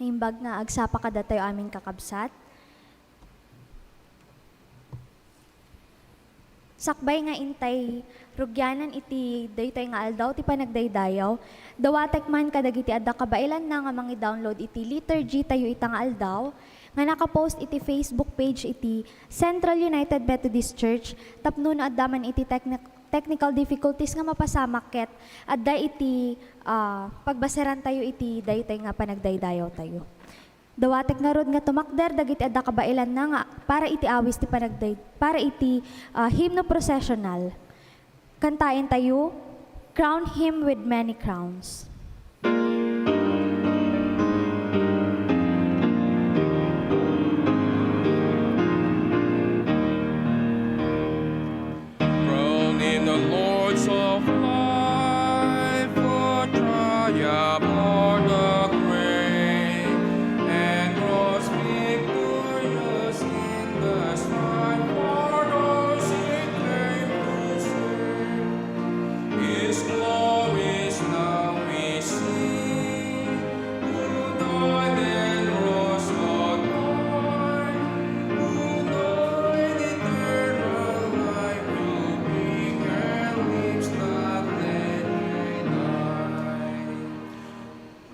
Naimbag nga agsapa kada tayo aming kakabsat. Sakbay nga intay rugyanan iti daytoy nga aldaw ti panagdaydayaw. Dawatek man kadagiti adda kabailan na nga mangi-download iti liturgy tayo ita nga aldaw. Nga nakapost iti Facebook page iti Central United Methodist Church. Tapno na adda man iti technical difficulties nga mapasamakket. Adda iti pagbaseran tayo iti daytoy nga panagdaydayaw tayo. Dawatek nga rod nga tumakder dagiti adda kabailan na nga para iti awis ti para iti hymno processional. Kantayin tayo, Crown Him with Many Crowns. Crown in the Lords of life, for triumph o'er the grave, and cross victorious in the strife for those He came to save. His glories now we see, who died and rose again, who died eternal life will bring, and lives not let me die.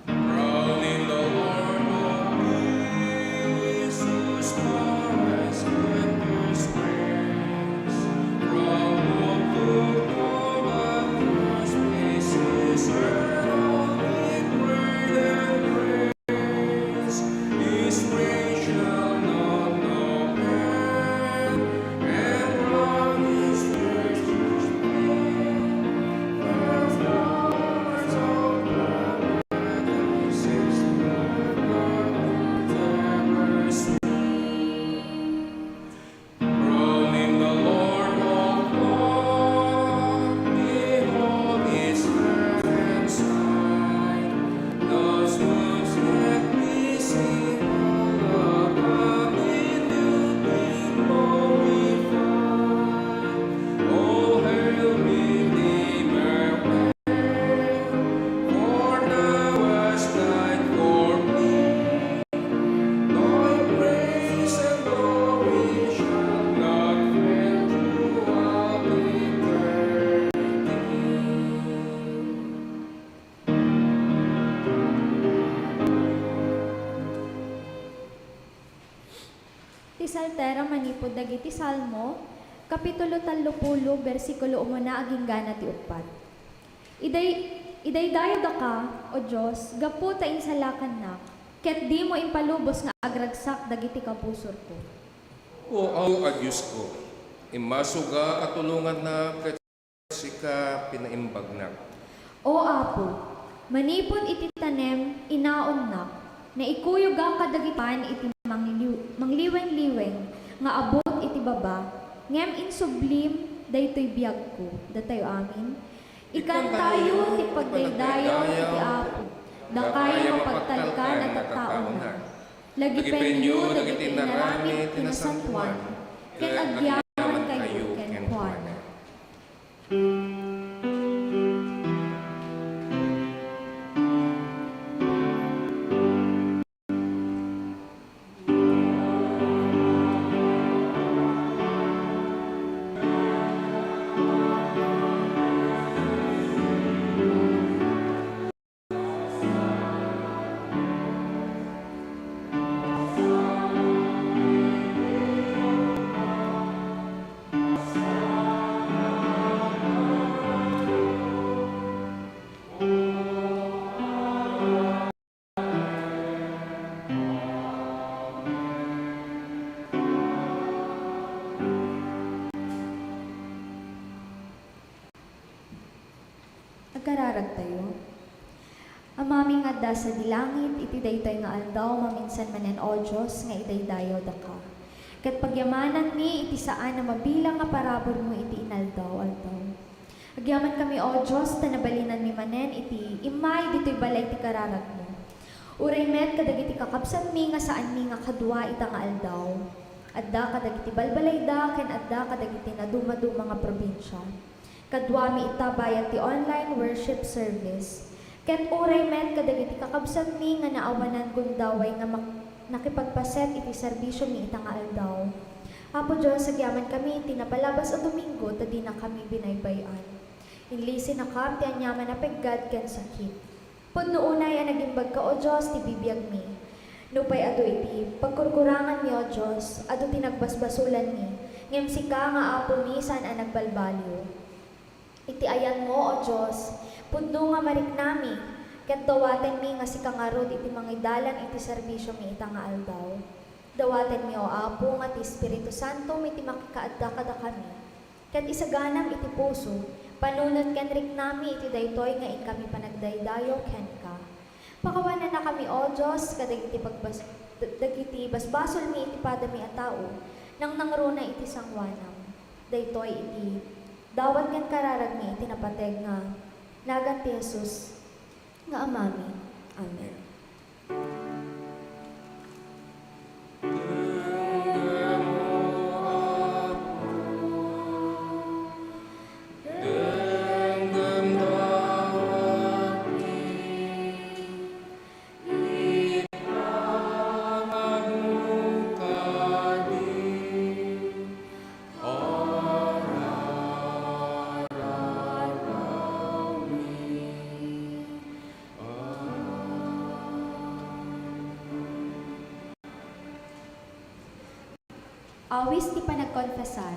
Proud in the Lord of peace, whose powers splendors praise, from whom took over first places, heralded great and praise. His praise shall not know end, and round His churches fame, the flowers of paradise His love ever seen. Crown in the Lord of God, behold His hand and side, those wounds yet visible above in beauty glorified. All hail Redeemer, well, for Thou hast died for me. Thy praise and glory shall not fail throughout eternity. Ti Saltera manipod dagiti Salmo, Kapitulo 30, versikulo 1 aging gana ti 4. Idaydayo da ka, O Diyos, gapu ta insalakan na, ket di mo impalubos nga agragsak dagiti kapusor ko. O a Diyos ko, imasuga katulungan na ket sika pinaimbag na. O Apo, manipod iti tanem inaon na, na ikuyog ang kadagitan iti mangliweng-liweng, nga abot iti baba, ngem insublim daytoy biyag ko, datayo amin. Ikantayo ti pagdaydayaw iti Apo, da kayo mapagtalkan at tattaon na. Lagi penyo dagiti narami tinasantuan, ket agyaman kayo ken Juana. Nagkararag tayo. Amaming adda sa dilangit, iti daytoy nga aldaw, maminsan manen o Diyos, nga idaydayaw da ka. Kat pagyamanan mi, iti saan na mabilang nga parabor mo iti inaldaw-aldaw. Agyaman kami o Diyos, tanabalinan mi manen, iti imay, dito'y balay ti kararag mo. Uray met, kadagiti kakabsan mi, nga saan mi nga kadwa ita nga aldaw. Adda kadagiti balbalay da, ken adda kadagiti naduma-duma nga probinsya. Kadwami ita bayat ti online worship service. Ket uray met kadagiti kakabsat mi nga naawanan gundaway nga nakipagpaset iti serbisyo mi ita nga aldaw. Apo Diyos, sagyaman kami iti napalabas o Domingo ta di na kami binaybayan. Inlisi na kam ti anyaman na peggad ken sakit. Pudno unay ang nagimbag ka o Diyos ti bibiyag mi. Nupay ado iti pagkurkurangan mi o Diyos, ado tinagbasbasulan mi. Ngem sika nga apo mi saan ang nagbalbaliw. Iti ayan mo o Diyos, pudno nga marik nami, ket dawaten mi nga si kangarod iti mangidalan iti serbisyo mi ita nga aldaw. Dawaten mi o Apo nga ti Espiritu Santo mi ti makikaadda kada kami. Ket isaganam iti puso, panunot ken rik nami iti daytoy nga kami panagdaydayo ken ka. Pakawanan na kami o Diyos kadagiti dagiti basbasol mi iti padami a tao, nang nangruna iti sangwanam. Daytoy iti dawat ken kararag mi iti napateg nga nagan ti Jesus nga amami. Amen. Awis ti panagkonfesar.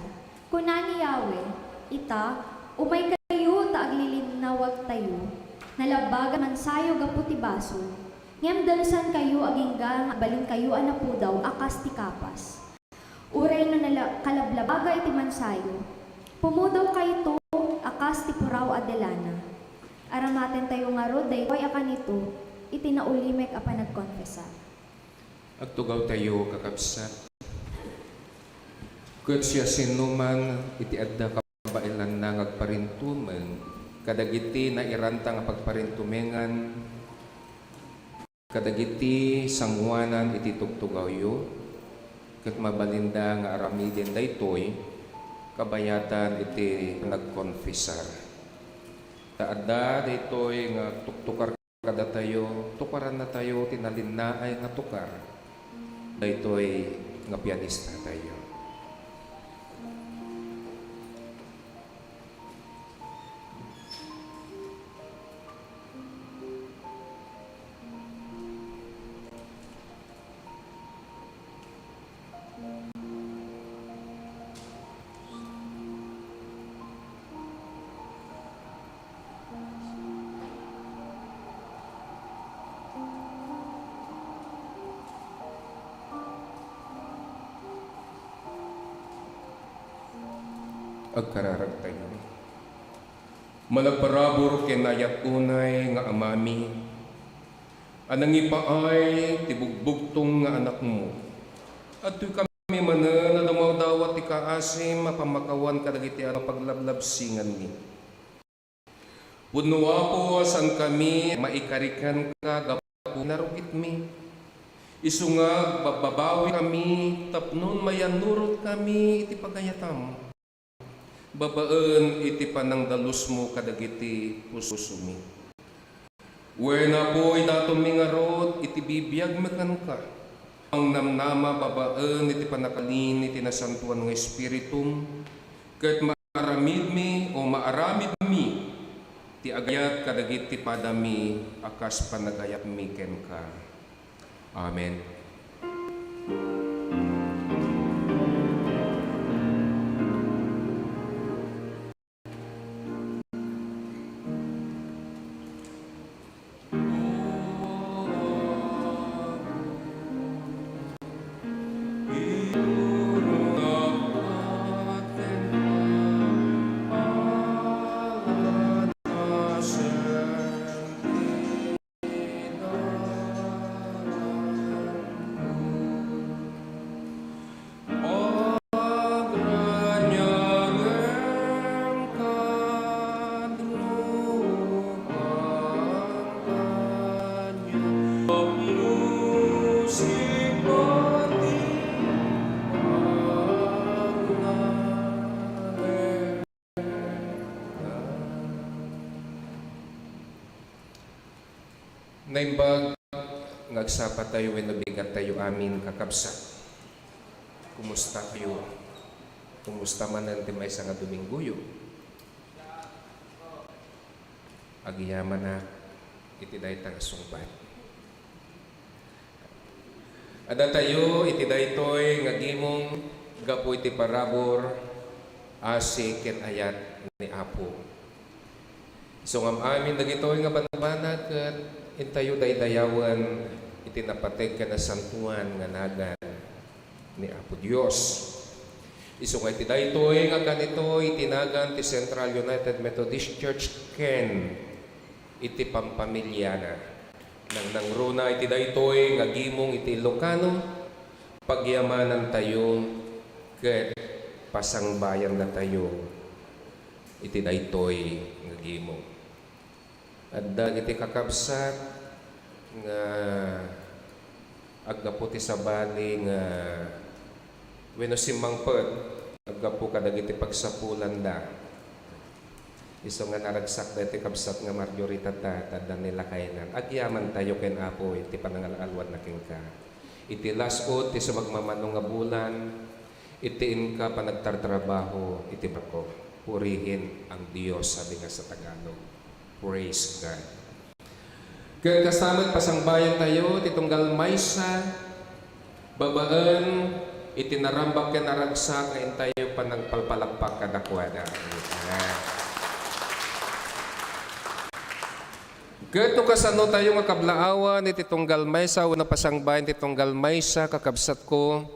Kunani Yahweh, ita, umay kayo ta aglilinawag tayo, nalabagan man sayo gaputi baso. Ngem dalusan kayo agingga balin kayo anapudaw akas ti kapas. Uray no kalablabaga iti mansayo. Pumudaw kayo to akas ti puraw adelana. Aramaten tayo nga rod daytoy akanito, iti naulimek a panagkonfesar. Agtugaw tayo kakabsat. Ket siya sinuman iti adda kabailan na ngagparintumen, kadagiti na iranta nga pagparintumengan, kadagiti sangwanan iti tugtugawyo, ket mabalinda nga aramidin daytoy, kabayatan iti nagkonfesar. Taadda daytoy nga tuktukar kada tayo, tukaran na tayo tinalinnaay nga tukar, daytoy nga pianista tayo. Agkararag tayo. Malagparabor kenayat unay nga amami, anang ipaay tibugbugtong nga anak mo. At tuy kami manan na dumawdawat ti kaasim mapamakawan kadagiti ang paglablabsingan ni. Punwa po san kami maikarikan ka gapu narugit mi. Isungag bababawi kami tapnon mayanurot kami iti pagayatam. Babaan iti panang dalus mo kadagiti pusumi. Wena po'y dato mingarot iti bibiyag mekan ka. Ang namnama babaan iti panakalin iti nasantuan ng Espiritum, kahit maaramid mi o maaramid mi, ti agayat kadagiti padami akas panagayat mi ken ka. Amen. Naimbag, ngagsapa tayo, nabigat tayo amin kakabsat. Kumusta kayo? Kumusta man natin may nga Domingguyo? Agiyaman na, itiday tang sungpat. Ada tayo, itiday to'y ngagimong gapu iti parabor, asi ket ayat ni Apo. So ngam amin dagitoy nga banabanag ket intayo daydayawan iti napateg ka na santuan nga nagan ni Apo Dios. Isu nga iti daytoy nga kanito itinagan ti Central United Methodist Church ken iti pampamilya na. Nang runa iti daytoy nga gimong iti Ilocano pagyamanan tayo ket pasangbayan na tayo iti daytoy nga gimong. Adda iti kakabsat nga aggapu ti sabali nga wenno simmangpet aggapu kadagiti pagsapulan da. Isu nga naragsak dati kabsat nga Marjorita tadda nila kainan. Agyaman tayo ken Apo iti panangalalwan na kengka. Iti lasot ti sumagmamanong nga bulan itiin ka panagtartrabaho iti bako. Purihin ang Diyos, sabi nga sa Tagalog. Praise God. Kaya kasamat pasangbayan tayo, titunggal maysa, babaan, itinarambak ka naragsak, ngayon tayo pa ng palpalakpak kadakwada. Kaya itong kasano tayo nga kablaawan, ititunggal maysa, una pasangbayan, ititunggal maysa, kakabsat ko,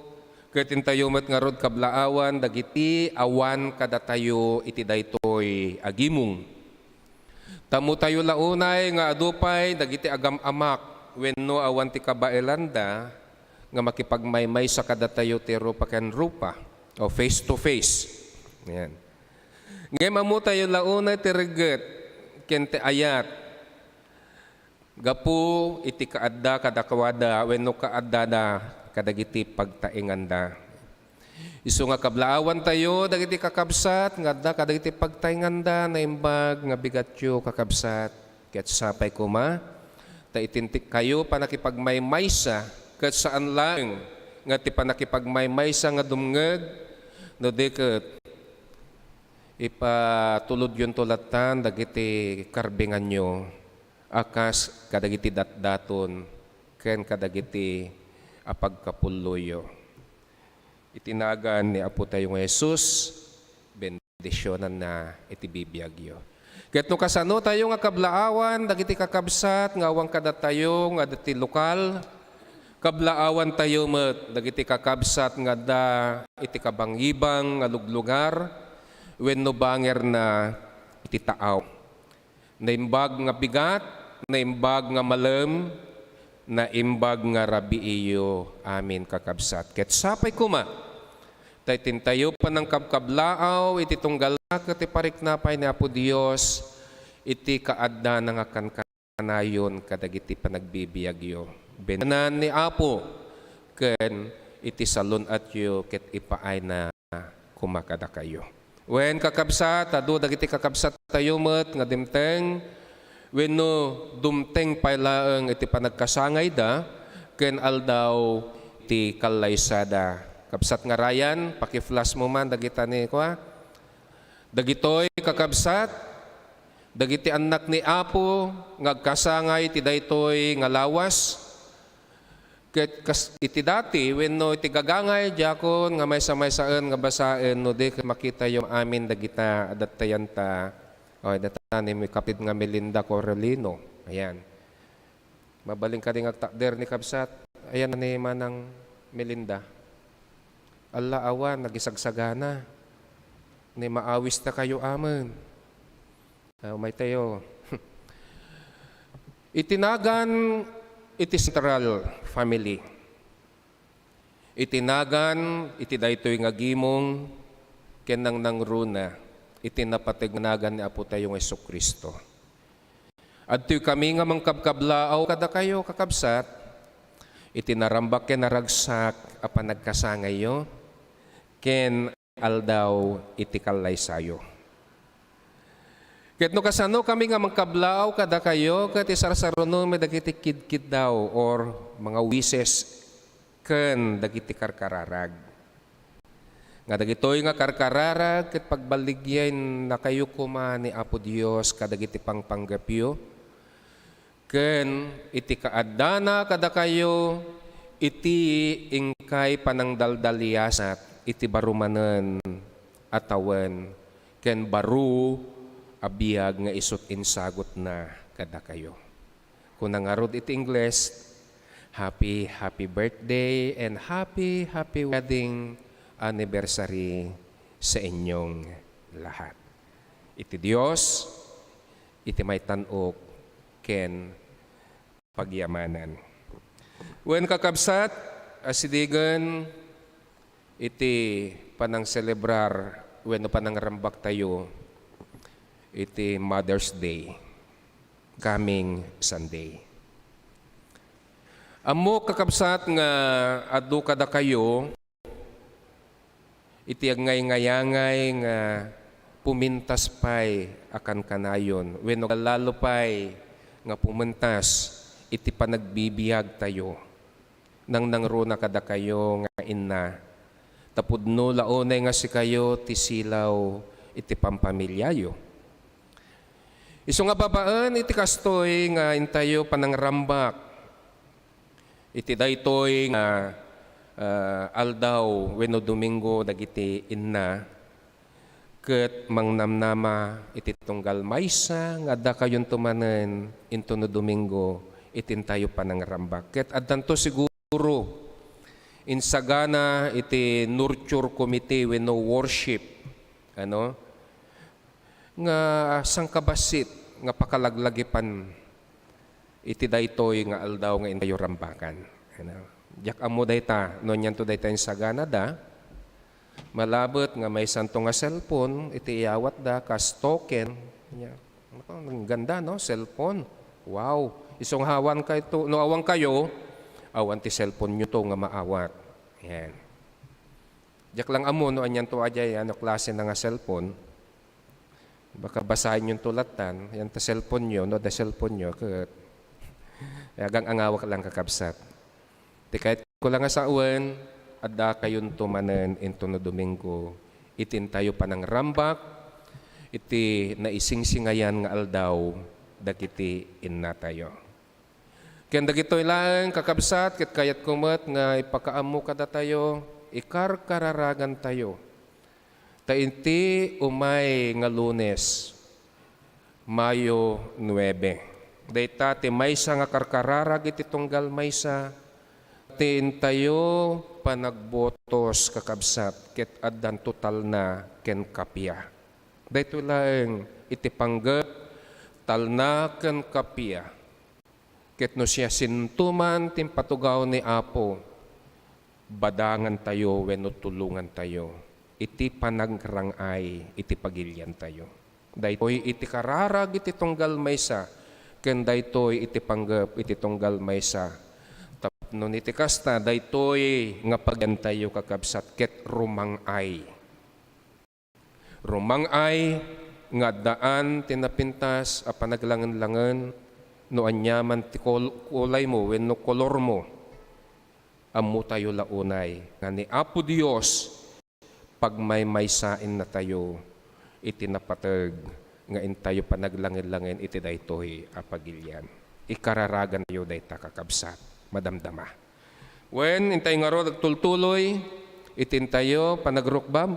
kaya tayo mat nga rod kablaawan, dagiti awan kada tayo, iti daytoy agimong. Tamo tayo launay nga adupay dagiti agam amak wenno awan ti kabaelanda nga makipagmaymay sa kada tayo ti rupa ken rupa o face to face. Yan. Ngay mamu tayo launay ti reget ken ti ayat. Gapu iti kaadda kadakwada wenno kaadda da kadagiti pagtainganda. Isu nga kablaawan tayo, dagiti kakabsat, nga da kadagiti pagtainganda, na imbag, nga bigatyo kakabsat, ket sapay kuma, ta itintik kayo panakipagmaymaysa, ket saan lang, nga ti panakipagmaymaysa nga dumngeg, no deket, ipatulod yun tulatan, dagiti karbingan nyo, akas kadagiti datdaton, ken kadagiti apagkapuluyo. Itinagan ni Apo tayong Jesus, bendisyonan na itibibiyagyo. Ket no kasano tayo nga kablaawan, dagiti kakabsat, nga awang kada tayo, nga dati lokal, kablaawan tayo met, dagiti kakabsat nga da, iti kabangibang, nga luglugar, wenno banger na iti taaw. Naimbag nga bigat, naimbag nga malem, naimbag nga rabi iyo, amin kakabsat. Ket sapay kuma, tay tintayo pa ng kabkablaaw, iti tunggal iti pariknapay ni Apo Dios, iti kaadda na nga kanayon kadagiti panagbibiyagyo. Benan ni Apo, ken iti salon at yu, ket ipaay na kumakada kayo. Wen kakabsat, adu dagiti kakabsat tayo met, nga dimteng, wenno dumteng paylaeng iti panagkasangay da, ken aldaw iti kalaysada. Kabsat nga Ryan, paki-flash mo man, dagita ni ko dagitoy kakabsat, dagiti anak ni Apo, ngagkasangay, iti daytoy nga lawas, ket iti dati, wenno iti gagangay, diakon, nga may saan nga basaen, no di makita yung amin, dagita adatayan ta, o data ni may kapit nga Melinda Correlino, ayan. Mabaling ka rin agtakder ni kabsat, ayan na ni manang Melinda. Allah awan, nagisagsagana. Ni maawis na kayo aman. May tayo. Itinagan, iti central family. Itinagan, iti daytoy nga gimong, kenang nang runa, itinapatignagan ni Apo tayong Jesucristo. At kami nga mangkabkablaaw kada kayo kakabsat, itinarambak ken naragsak apan nagkasangayo, ken aldaw iti kalaysayo. Ket no kasano kami nga mangkablaw kada kayo ket isarsaruno may dagiti kidkid daw or mga wises ken dagiti karkararag. Nga dagitoy nga karkararag ket pagbaligyan na kayo kuma ni Apo Dios kadagiti pangpanggapyo ken iti kaadana kada kayo iti ingkay panangdaldaliasat iti barumanen atawan ken baru abiyag nga isut insagot na kada kayo. Kung nangarod iti Ingles, happy birthday and happy wedding anniversary sa inyong lahat. Iti Dios, iti may tanok ken pagyamanan. Wen kakabsat, asidigan iti panang celebrar wenno panang rambak tayo iti Mother's Day coming Sunday. Amo kakabsat nga adu kada kayo iti agngay-ngayangay nga pumintas pay akan kanayon wenno lalo pay nga pumentas iti panagbibiyag tayo nang nangruna kada kayo nga inna tapudno laonay nga si kayo ti silaw iti pampamilyayo. Isu nga babaan iti kastoy nga intayo panangrambak iti daytoy nga aldaw wenno Domingo dagiti inna ket mangnamnama iti tunggal maysa nga adda kayon tumanen into no Domingo itintayo panangrambak ket addanto siguro insagana iti nurture committee wenno worship nga sangkabasit nga pakalaglagipan iti daytoy nga aldaw nga intayo rambakan. Diak amo dayta no nyanto dayta insagana da malabot nga may santo nga cellphone iti iawat da kas token. Ang ganda no cellphone. Wow. Isong hawan kayo to, no awang kayo awan ti cellphone nyo to nga maawat. Yan. Diak lang amo no anyan to ajay klase na nga cellphone. Baka basahin yung tulatan, yan ta cellphone nyo, no da cellphone nyo, agang angawak lang kakabsat. Di kahit ko lang nga sa uwan, adda kayon tumanen into no Domingo, itin tayo pa ng rambak, iti naisingsingayan nga aldaw, dagiti inna tayo. Kaya dagitoy lang kakabsat, kit kayat kumat nga ipakaamo kada tayo, ikarkararagan tayo. Tainti umay nga Lunes, Mayo 9. Dayta ti maysa nga karkararag iti tunggal maysa, tayo panagbotos kakabsat, ket addan total na ken kapya. Dayto lang iti panggap, talna ken kapya. Ket no siya sintuman tim patugaw ni Apo, badangan tayo wenno tulungan tayo. Iti panagrangay, iti pagilyan tayo. Daytoy iti kararag, iti tunggal maysa, ken daytoy iti panggap, iti tunggal maysa. Tapno iti kasta, daytoy nga pagyan tayo kakabsat, ket rumangay. Rumangay, nga daan tinapintas, a panaglangan-langan, no anyaman ti kulay mo, wenno kolor mo, ammo tayo launay. Nga ni Apo Dios, pag may maysain na tayo, itinapatag nga intayo panaglangin-langin iti daytoy apagilyan. Ikararagan tayo dayta kakabsat, madamdama. When intay nga ro nagtultuloy, itintayo panagrukbam,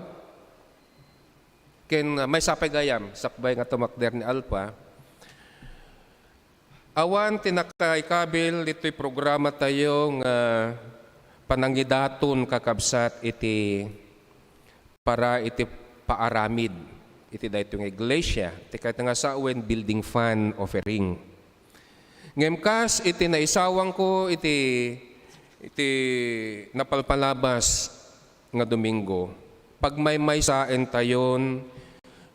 ken may sapay gayam, sakbay nga tumakder ni Alpa, awan tinakay kabil, ito'y programa tayo nga panangidaton kakabsat iti para iti paaramid iti dayto nga iglesia iti kahit nga sa uwen building fund offering ngemkas iti naisawang ko iti napalpalabas nga Domingo pag may saen tayon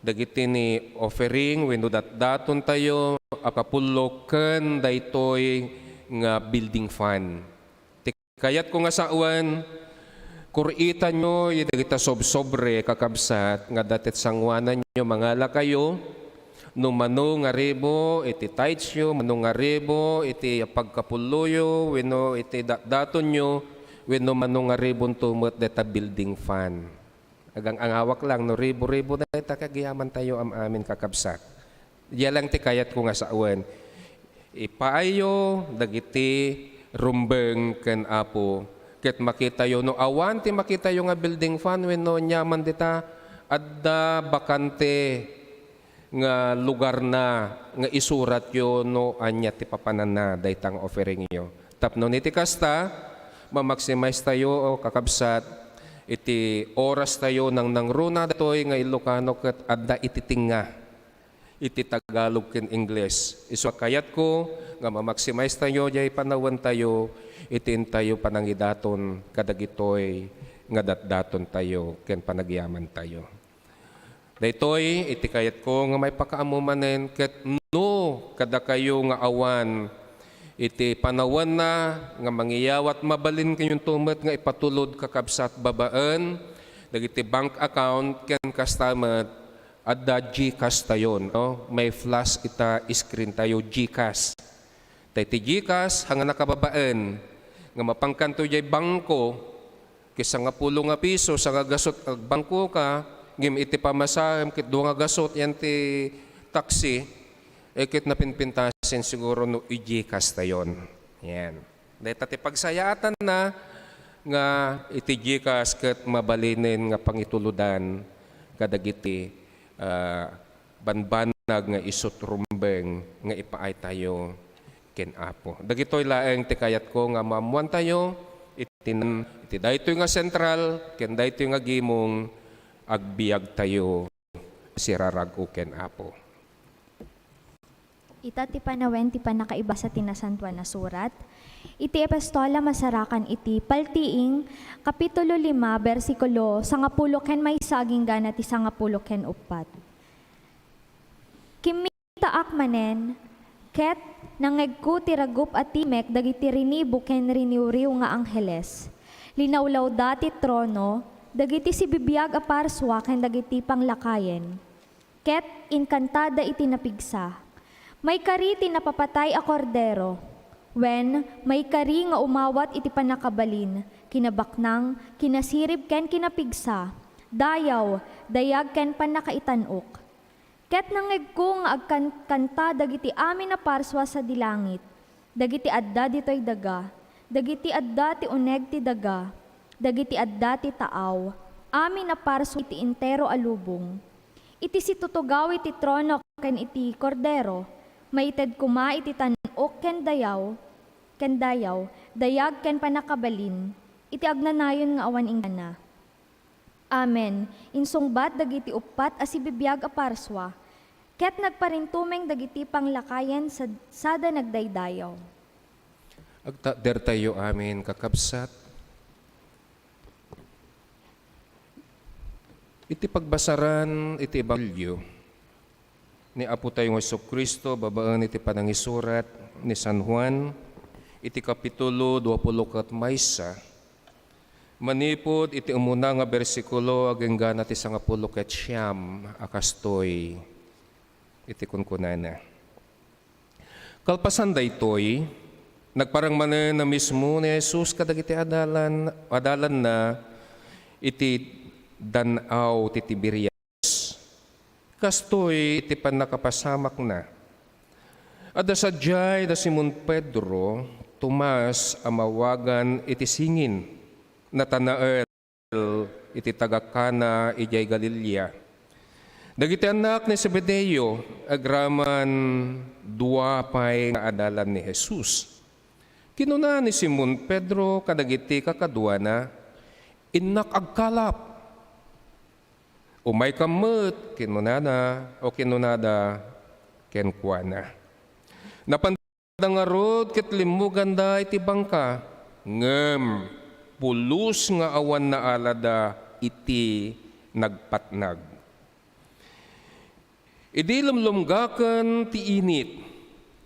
dagiti ni offering wenno daton tayo akapulo ken daytoy nga building fund iti kayat ko nga sa uwen kuritan nyo, yung kita sobre kakabsat, nga datit sangwanan nyo, mangala kayo, No mano nga ribo, iti taitsyo, mano nga ribo, iti pagkapuluyo, wenno iti daton nyo, wenno mano nga ribon tumot deta building fund. Agang ang hawak lang, no ribo-ribo na ita kagiyaman tayo am amin kakabsat. Diya lang ti kayat ko nga sa awan. Ipaayo, dagiti, rumbeng, ken apo. Ket makita yo, no awan ti makita yo nga building fund, wenno nyaman dita, adda bakante, nga lugar na nga isurat yo no anya ti papanan na daytang offering yo. Tapno niti kasta ma-maximize tayo o kakabsat iti oras tayo nang runa datoy nga Ilocano ket adda iti tinga iti Tagalog ken English. Isu kayat ko nga ma-maximize tayo jay panawan tayo itin tayo panangidaton kadagitoy nga datdaton tayo ken panagyaman tayo. Daytoy iti kayat ko nga may pakaamumanen ket no kada kayo nga awan iti panawan na nga mangiyawat mabalin kayong tumet nga ipatulod kakabsat babaan dagiti bank account ken kastamet adda GCash tayon no may flash ita screen tayo GCash. Dayти GCash hanga nakababaan nga mapangkanto jay bangko kisa nga 10 nga piso sa nga gasot ag bangko ka ngim iti pamasahem kit duwa nga gasot yan ti taxi kit napinpintasin siguro no i-GCash tayon. Yan. Dahil ti pagsayaatan na nga iti GCash ket mabalinin nga pangituludan kadagiti banbanag nga isut rumbeng nga ipaay tayo ken apo. Dagitoy laeng ti kayat ko nga mamuan tayo iti daytoy nga sentral ken daytoy nga gimong agbiag tayo sirarag uken apo. Ita ti panawen ti panakaiba sa tinasantuan na surat. Iti epistola masarakan iti paltiing kapitulo 5 bersikulo 10 ken maysa aging gana ti 10 ken 4. Kimita akmanen ket nangegku ti ragup at timek dagiti rinibo ken riniwriw nga angheles. Linawlaw dati trono dagiti si bibiyag a parswa ken dagiti panglakayen. Ket inkantada iti napigsa. May kari ti napapatay a kordero. When may kari nga umawat iti panakabalin, kinabaknang, kinasirib ken kinapigsa. Dayaw, dayag ken panakaitanok. Ket nangegko nga agkanta dagiti amin na parswa sa dilangit. Dagiti adda ditoy daga. Dagiti adda ti uneg ti daga. Dagiti adda ti taaw, amin na parso iti intero alubong. Iti situtugaw iti trono ken iti kordero, maited kuma iti tanok ken dayaw, dayag ken panakabalin, iti agnanayon nga awan ingana. Amen. Insungbat dagiti upat a sibibiyag a parswa, ket nagparintumeng dagiti panglakayen sada nagdaydayaw. Agtader tayo amin kakabsat. Iti pagbasaran, iti ebangelyo ni Apo tayong Jesucristo, babaan iti panangisurat ni San Juan, iti kapitulo 20 maysa, manipod iti umuna nga bersikulo agenggan iti 10 ket siyam akastoy iti kunkunana. Kalpasan daytoy, nagparang manen na mismo ni Jesus kadagiti adalan na iti danaw ti Tiberias. Kastoy iti panakapasamak na. Adda sadyay da Simon Pedro, Tomas amawagan iti singin, Natanael iti tagakana ijay Galilea. Dagiti anak ni Zebedeo agraman dua pay nga adalan ni Jesus. Kinuna ni Simon Pedro kadagiti kakadua na innak agkalap. Umay kamot, kinunada, o kinunada, kenkwana. Napandangarod, ket limuganda iti bangka, ngem, pulos nga awan na alada iti nagpatnag. Idi lumlumgaken ti init,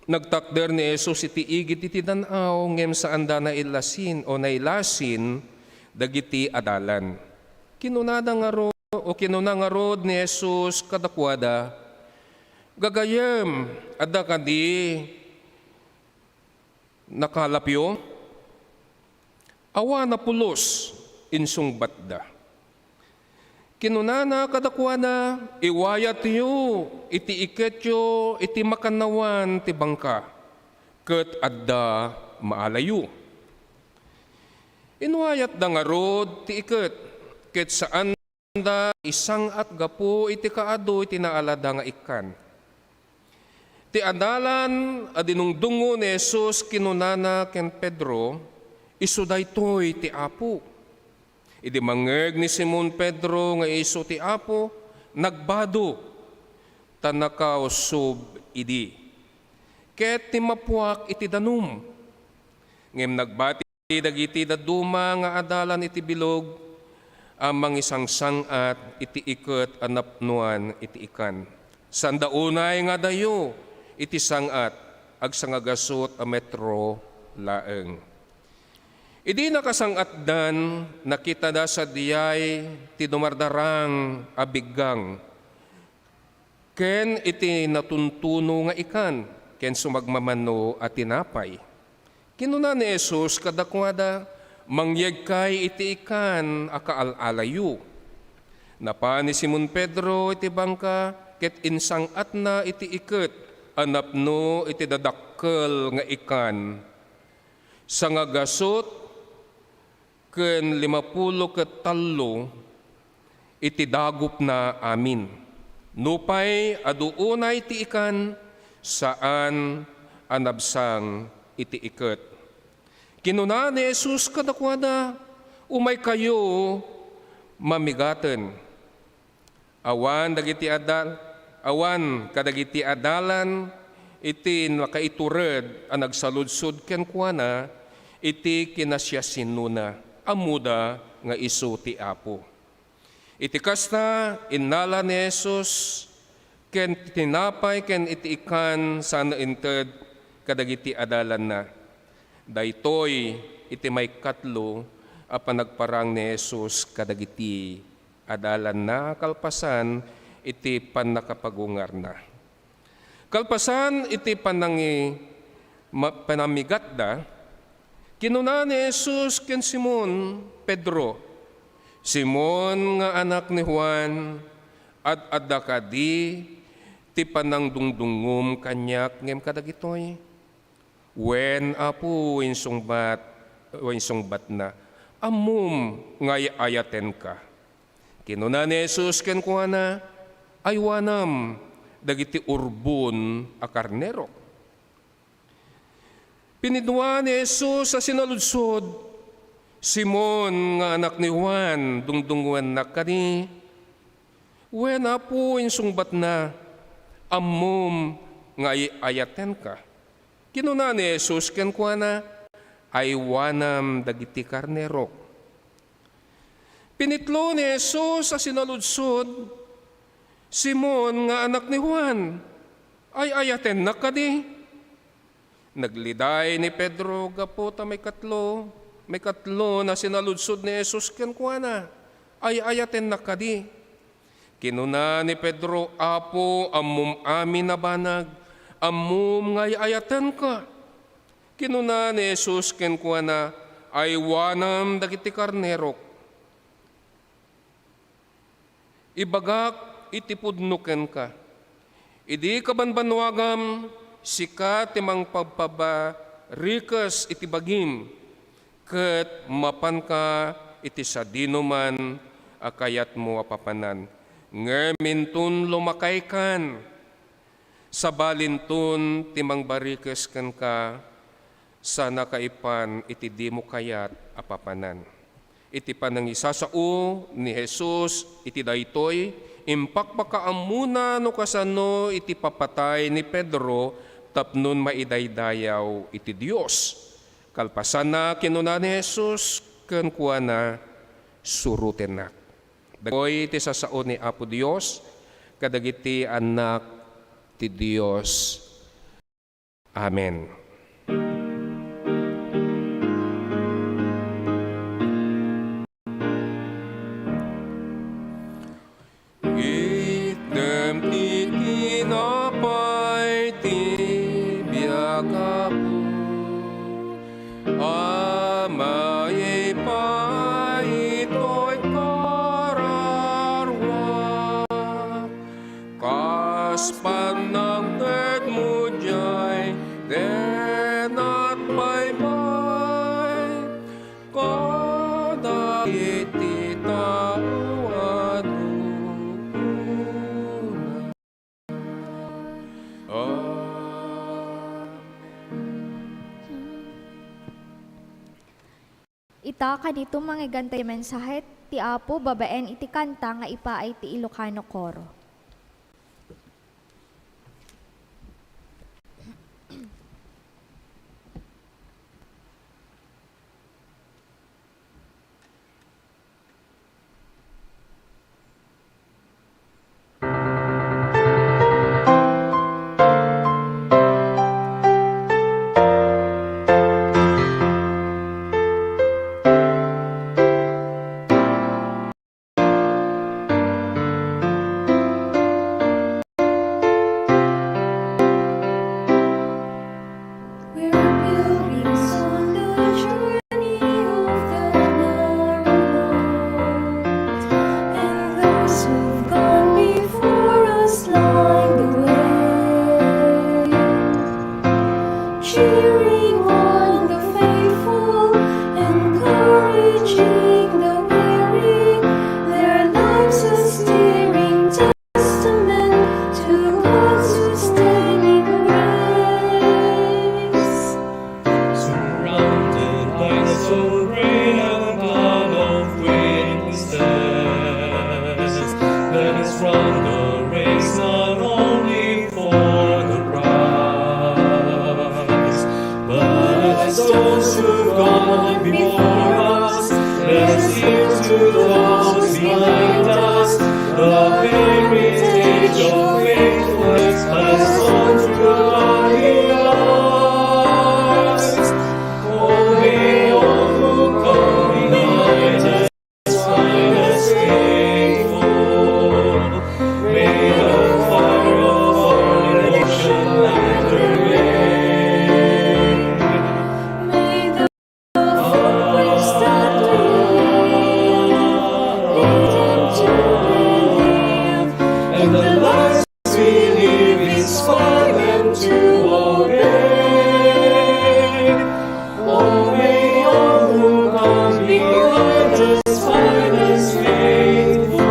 nagtakder ni Jesus iti igit iti danaw, ngem saan da nailasin o nailasin, dagiti adalan. Kinunada nga ro, o kinuna nga rod ni Jesus kadakwada, Gagayem, adda kadi nakalapyo, awa na pulos insung batda. Kinunana kadakwana, iwayat yu, iti iketyo, iti makanawan ti bangka, ket adda maalayu. Inwayat da nga rod ti iket, ket saan da isang at gapo iti kaado iti naalada nga ikan. Ti adalan adinungdungo ni Jesus kinunana ken Pedro, isu daytoy ti Apo. Idi mangeg ni Simon Pedro nga isu ti Apo, nagbado tanakaw sub idi. Ket ti mapuak iti danum. Ngem nagbati dagiti daduma nga adalan iti bilog, amang isang sangat iti iket anapnuan iti ikan. Sanda unay nga dayo, iti sangat agsangagasot a metro laeng. Idi nakasangat dan nakita da sa diyay ti dumardarang abiggang. Ken iti natuntuno nga ikan, ken sumagmamano at tinapay. Kinuna ni Jesus kadakwada, mangyeg kay iti ikan akaalalayu. Napa ni Simon Pedro iti bangka, ket insangat na iti iket, anapno iti dadakkel nga ikan. Sangagasot ken 53 iti dagup na amin. Nupay aduunay ti ikan saan anabsang iti iket. Kinuna ni Jesus kadakwada, umay kayo mamigaten. Awan kadagiti adalan iti nakaitured ang nagsaludsod ken kuana iti kinasyasinuna amuda nga isu ti Apo. Iti kasta innala ni Jesus ken tinapay ken iti ikan sana inted kadagiti adalan na. Daytoy iti may katlo a panagparang ni Jesus kadagiti adalan na kalpasan iti panakapagungar na. Kalpasan iti panamigat da, kinuna ni Jesus ken Simon Pedro, Simon nga anak ni Juan, adda kadi ti panangdungdungum kanyak ngem kadagitoy. Wen Apo insung bat na, amum ngay ayaten ka. Kinuna ni Jesus ken kuana, aywanam dagiti urbon a karnero. Pinidwa ni Jesus sa sinaludsod, Simon nga anak ni Juan, dungdunguan na kani, wen Apo insungbat na, ammom nga ayaten ka. Kinuna ni Jesus ken kuana, aywanam dagiti karnero. Pinitlo ni Jesus sa sinaludsod, Simon nga anak ni Juan, ay ayaten na kadi. Nagliday ni Pedro gapota may katlo na sinaludsod ni Jesus ken kuana, ay ayaten na kadi. Kinuna ni Pedro, Apo, ammum amin na banag, ammum ngay ayaten ka. Kinuna ni Jesus ken kuana, ay wanam dagiti karnerok. Ibagak iti pudnuken ka. Idi kabanbanwagam sika timang pagpabarikas iti bagim, ket mapan ka iti sadino man akayat mo apapanan. Ngemintun lumakay kan, sabalintun timang barikas ken ka, sa nakaipan iti di mo kayat apapanan. Iti panangisasao ni Jesus iti daytoy, impakpakaamuna no kasano iti papatay ni Pedro tapnon maidaydayaw iti Dios. Kalpasan na kinuna ni Jesus ken kuana, suruten na. Dagoy iti sasao ni Apo Dios kadagiti anak ti Dios. Amen. Item ti tinapay Ita kanito mangigantay mensahe ti Apo babaen iti kanta nga ipaay ti Ilocano Coro. We're pilgrims on the journey of the narrow road, and those who've gone before us light the way, cheering on the faithful, encouraging the weary, their lives a steering testament to God's sustaining grace. Surrounded by so great a cloud of witnesses, let us run the race not only for the prize, but as those who've gone before us, let us yield to those behind us the heritage of faithfulness as on through the lives. Oh, may all who come behind us find us faithful. May the fire of our devotion light their way. May the footprints that we lead them to believe, And the lives we live inspire them to obey. Oh, may all who come behind us find us faithful.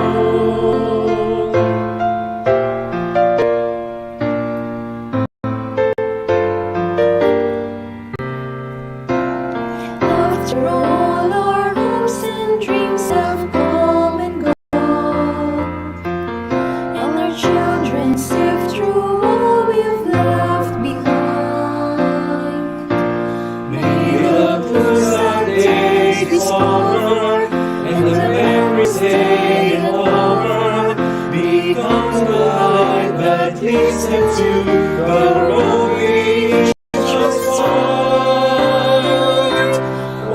after all our hopes and dreams have come and gone, and our children sift through all we've left behind. May the blues that days discover and the memories they over become the light that leads them to the road we just walked.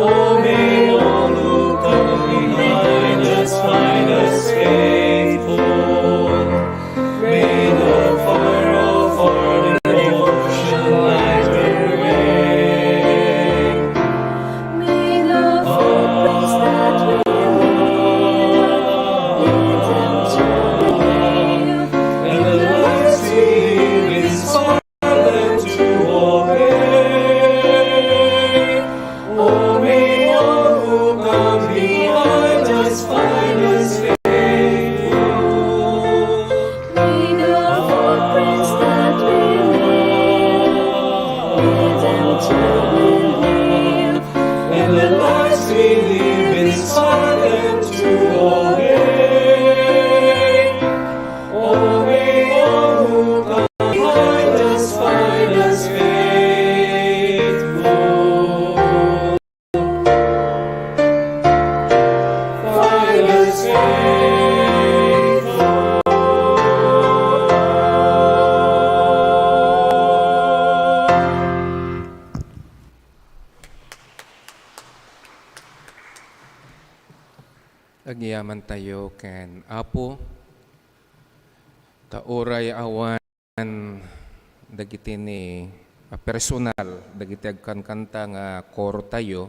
Oh, may all who come behind us find us faithful. May the fire of our devotion light their way. May the footprints that we lead them to believe, And the lives we live inspire them to obey. Oh, may all who come behind us find us faithful. may the footprints that we lead them to believe, And the lives we live inspire them to obey. Oh, may all who come behind us find us faithful. Find us Agyaman tayo ken Apo, tauray awan dagiti ni personal dagiti agkankanta nga koro tayo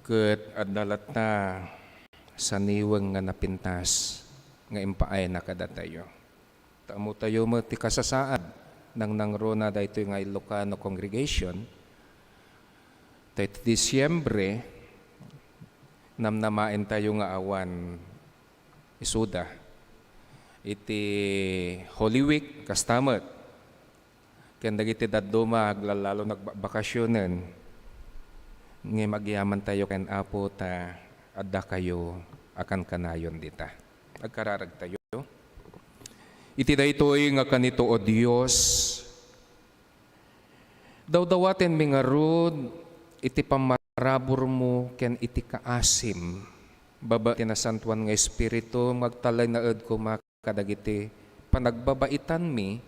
ket addalat na sa niweng nga napintas nga impaay na kada tayo. Tamo tayo mo ti kasasaan nang nangrona daytoy nga Ilocano congregation tayo Disyembre namnamain tayo nga awan isuda iti Holy Week kastamet ken dagiti dadduma aglalalo nagbakasyonen Nga magyaman tayo ken Apo ta adda kayo akan kanayon dita. Agkararag tayo. Iti daytoy nga kanito o Dios. Dawdawaten mi nga rod iti pamarabor mo ken iti kaasim. Baba tinasantuan nga espiritu magtalay na ed ko makadagiti panagbabaitan mi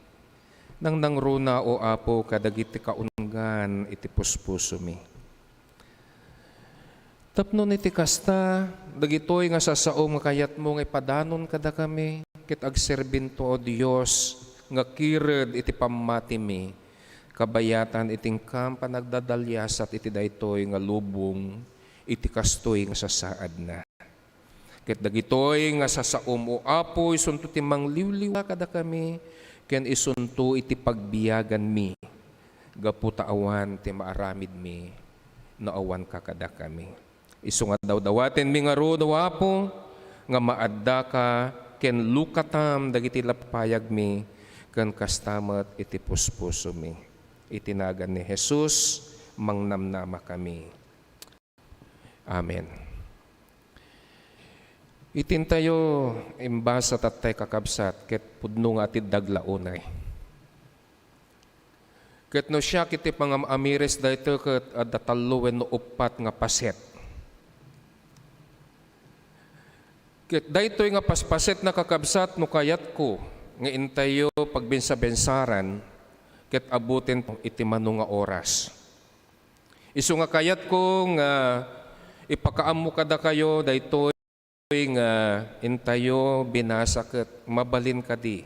nang nangruna o Apo kadagiti kaungan iti puspuso mi. Tapno iti kasta dagitoy nga sasaom nga kayat mo nga ipadanon kada kami ket agserbinto o Dios nga kired iti pamati mi kabayatan iting kam panagdadalyasat iti daytoy nga lubong iti kastoy nga sasaad na. Ket dagitoy nga sasaom o Apo isunto ti mangliwliwa kada kami ken isunto iti pagbiyagan mi gapu awan ti maaramid mi naawan ka kada kami. Isu nga dawdawaten mi nga rod o Apo nga maadda ka ken lukatam dagiti lapayag mi ken kastamet iti puspuso mi. Itinagan ni Jesus mangnamnama kami. Amen. Itintayo imbasa tatay kakabsat ket pudno nga ti daglaunay. Ket no siya kiti pangamamires dayto ket adda tallo wenno upat nga paset. Ket daytoy nga paspaset na kakabsat no kayat ko nga intayo pagbinsa-bensaran ket abutin iti mano nga oras. Isu nga kayat ko nga ipakaammo kada kayo daytoy nga intayo binasa ket mabalin kadi.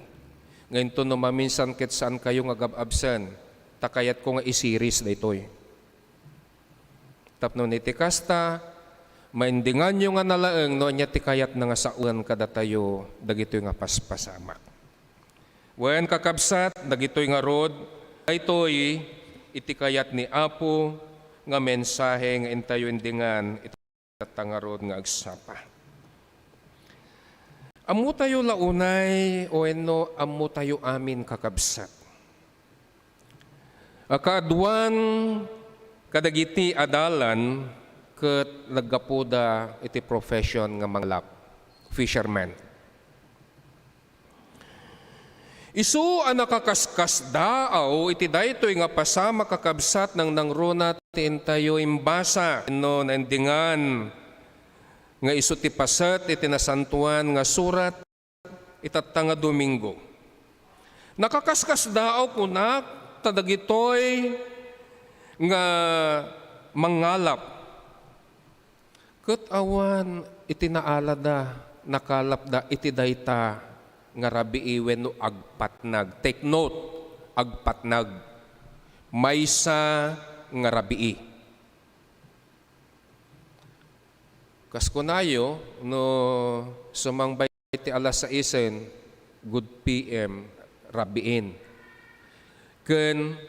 Ngayon to no maminsan ket saan kayo nga gababsan takayat ko nga isiris daytoy. Tapno niti kasta maindingan nyo nga nalaeng no anya ti kayat na nga sauan kada tayo dagitoy nga paspasamak. Wen kakabsat dagitoy nga rod daytoy iti kayat ni Apo nga mensahe nga intayo indingan iti nga rod nga agsapa. Ammo tayo launay o enno ammo tayo amin kakabsat. Akaadwan kadagiti adalan ket naggapuda iti profession nga manglap, fisherman. Isu ang nakakaskas daaw iti daytoy nga pasama kakabsat ng nangruna ti intayo imbasa no nandingan nga isu ti paset iti nasantuan nga surat itatta nga Domingo. Nakakaskas daaw kunak tadagitoy nga mangalap. Ket awan iti naalada nakalapda iti dayta nga rabii wenno agpatnag. Take note, agpatnag. Maysa nga rabii. Kaskunayo no sumangbay iti alas 6 good PM rabiin. Ken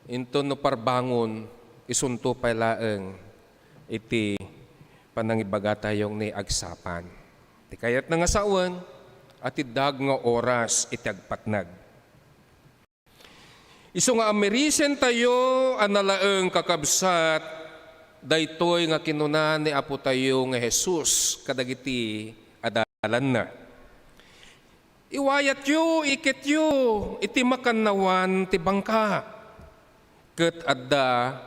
into no parbangon isunto pay laeng iti panangibaga tayong ni agsapan. Ti kayat na nga sawan at idag nga oras iti agpatnag. Isu nga amerisen tayo analaeng kakabsat daytoy nga kinunan ni Apo tayo nga Jesus kadagiti adalan na. Iwayat yu, ikit yu, iti makannawan ti bangka. Ket adda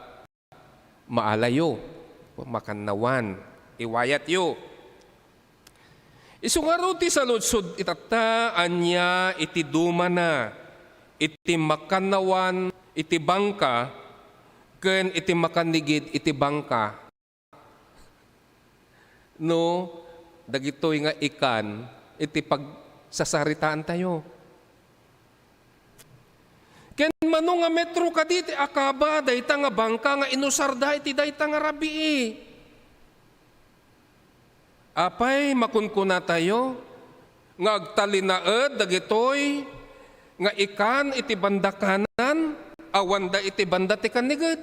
maalayo, makannawan, iwayat yu. Isungaro ti saludsod itata anya iti dumana, iti makannawan, iti bangka, ken iti makanigid iti bangka. No, dagitoy nga ikan, iti pagsasaritaan tayo. Ken mano nga metro kaditi akaba, dayta nga bangka nga inusarda iti dayta nga rabii. Apay makunkuna tayo, nga agtalinaed dagitoy, nga ikan iti banda kanan, awanda iti banda ti kanigid.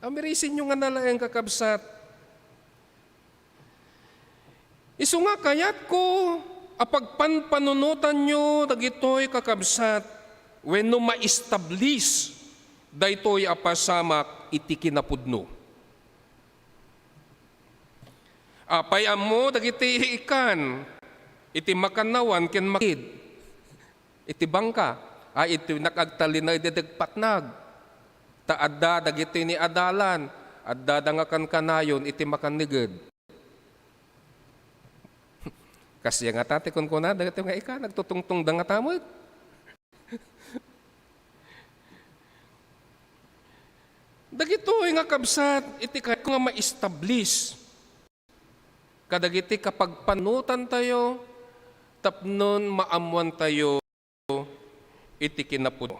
Amirisin nyo nga nalaeng kakabsat. Isu nga kayat ko, apagpanpanunutan nyo dagitoy kakabsat, wenno ma-establish daytoy apasamak iti kinapudno. Apay amo dagiti ikan, iti makanawan ken makid, iti bangka, iti nakagtalinay dedegpatnag, taadda dagiti ni adalan, adda dangakan kanayon iti makaniged. Kasi nga tate kun kuna dagiti nga ikan, nagtutungtong dangatamod. Dagitoy nga kabsat, iti kahit nga ma-establish, kadagiti kapag panutan tayo, tapnon maamuan tayo, iti kinapudno.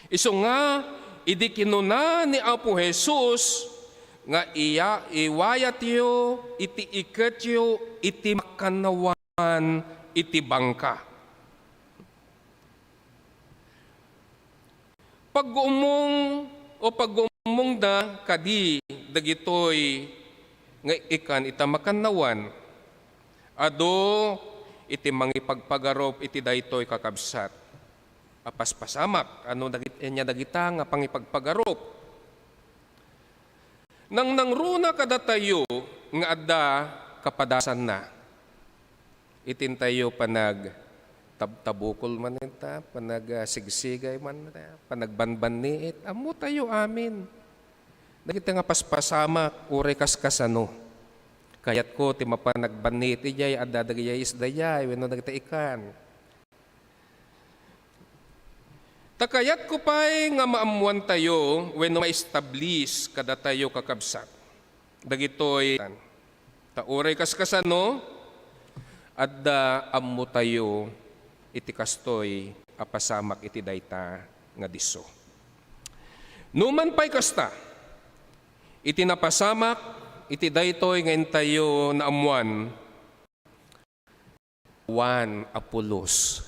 Isu nga, idi kinuna ni Apo Jesus, nga iya iwayat yo, iti iket yo, iti makanawan, iti bangka. Pag-umong da kadi dagitoy nga ikan ita makanawan, ado iti mangipagpagarop iti daytoy kakabsat. Apaspasamak, ano niya dagita nga pangipagpagarop. Nang nangruna kada tayo nga adda kapadasan na, itin tayo panag tabukol man ita, panagsigsigay man ita, panagbanban niit, amo tayo amin. Dagiti nga paspasamak, ure kaskasano. Kayat ko, ti mapanagbanit ijay, adda dagiyay isdayay, wenno dagiti ikan. Takayat ko pa'y nga maamuan tayo, wenno ma-establish kada tayo kakabsat. Dagitoy, ure kaskasano, adda ammo tayo, iti kastoy apasamak iti dayta nga diso. Numan pa'y kasta, iti napasamak, iti daytoy nga intayo na amuan, Juan Apolos,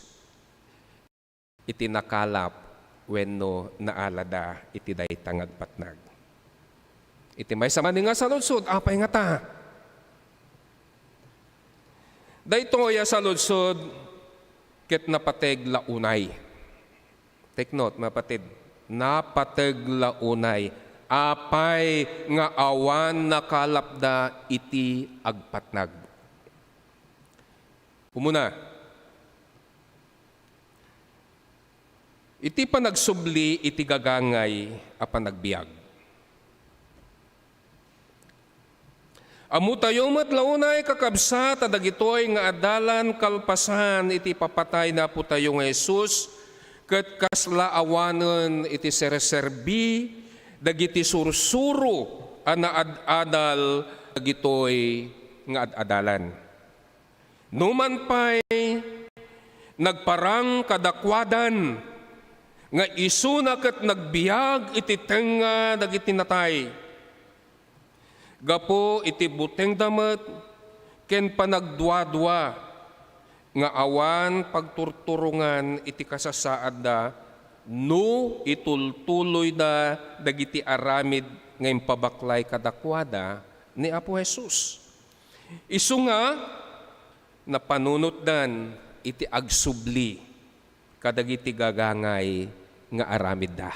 iti nakalap, wenno naalada, iti dayta ngagpatnag. Iti may sama nga sa ludsod, apay nga ta. Daytoy sa ludsod, ket napateg launay. Take note, mapatid. Napateg launay. Apay nga awan nakalapda iti agpatnag. Umuna, iti panagsubli iti gagangay a panagbiag. Amu tayo matlaunay kakabsat, dagitoy nga adalan kalpasan iti papatay na po tayo nga Jesus, ket kasla awanen iti sereserbi, dagiti sursuro, anaadadal, dagitoy nga adalan. Numan pa'y nagparang kadakwadan, nga isuna ket nagbiag iti tenga dagiti natay. Gapo iti buteng damet, ken panagdwa-dwa, nga awan pagturturungan iti kasasaad da, no itultuloy da dagiti aramid nga impabaklay kadakwada ni Apo Jesus. Isu nga, napanunot dan iti agsubli, kadagiti gagangay nga aramid da.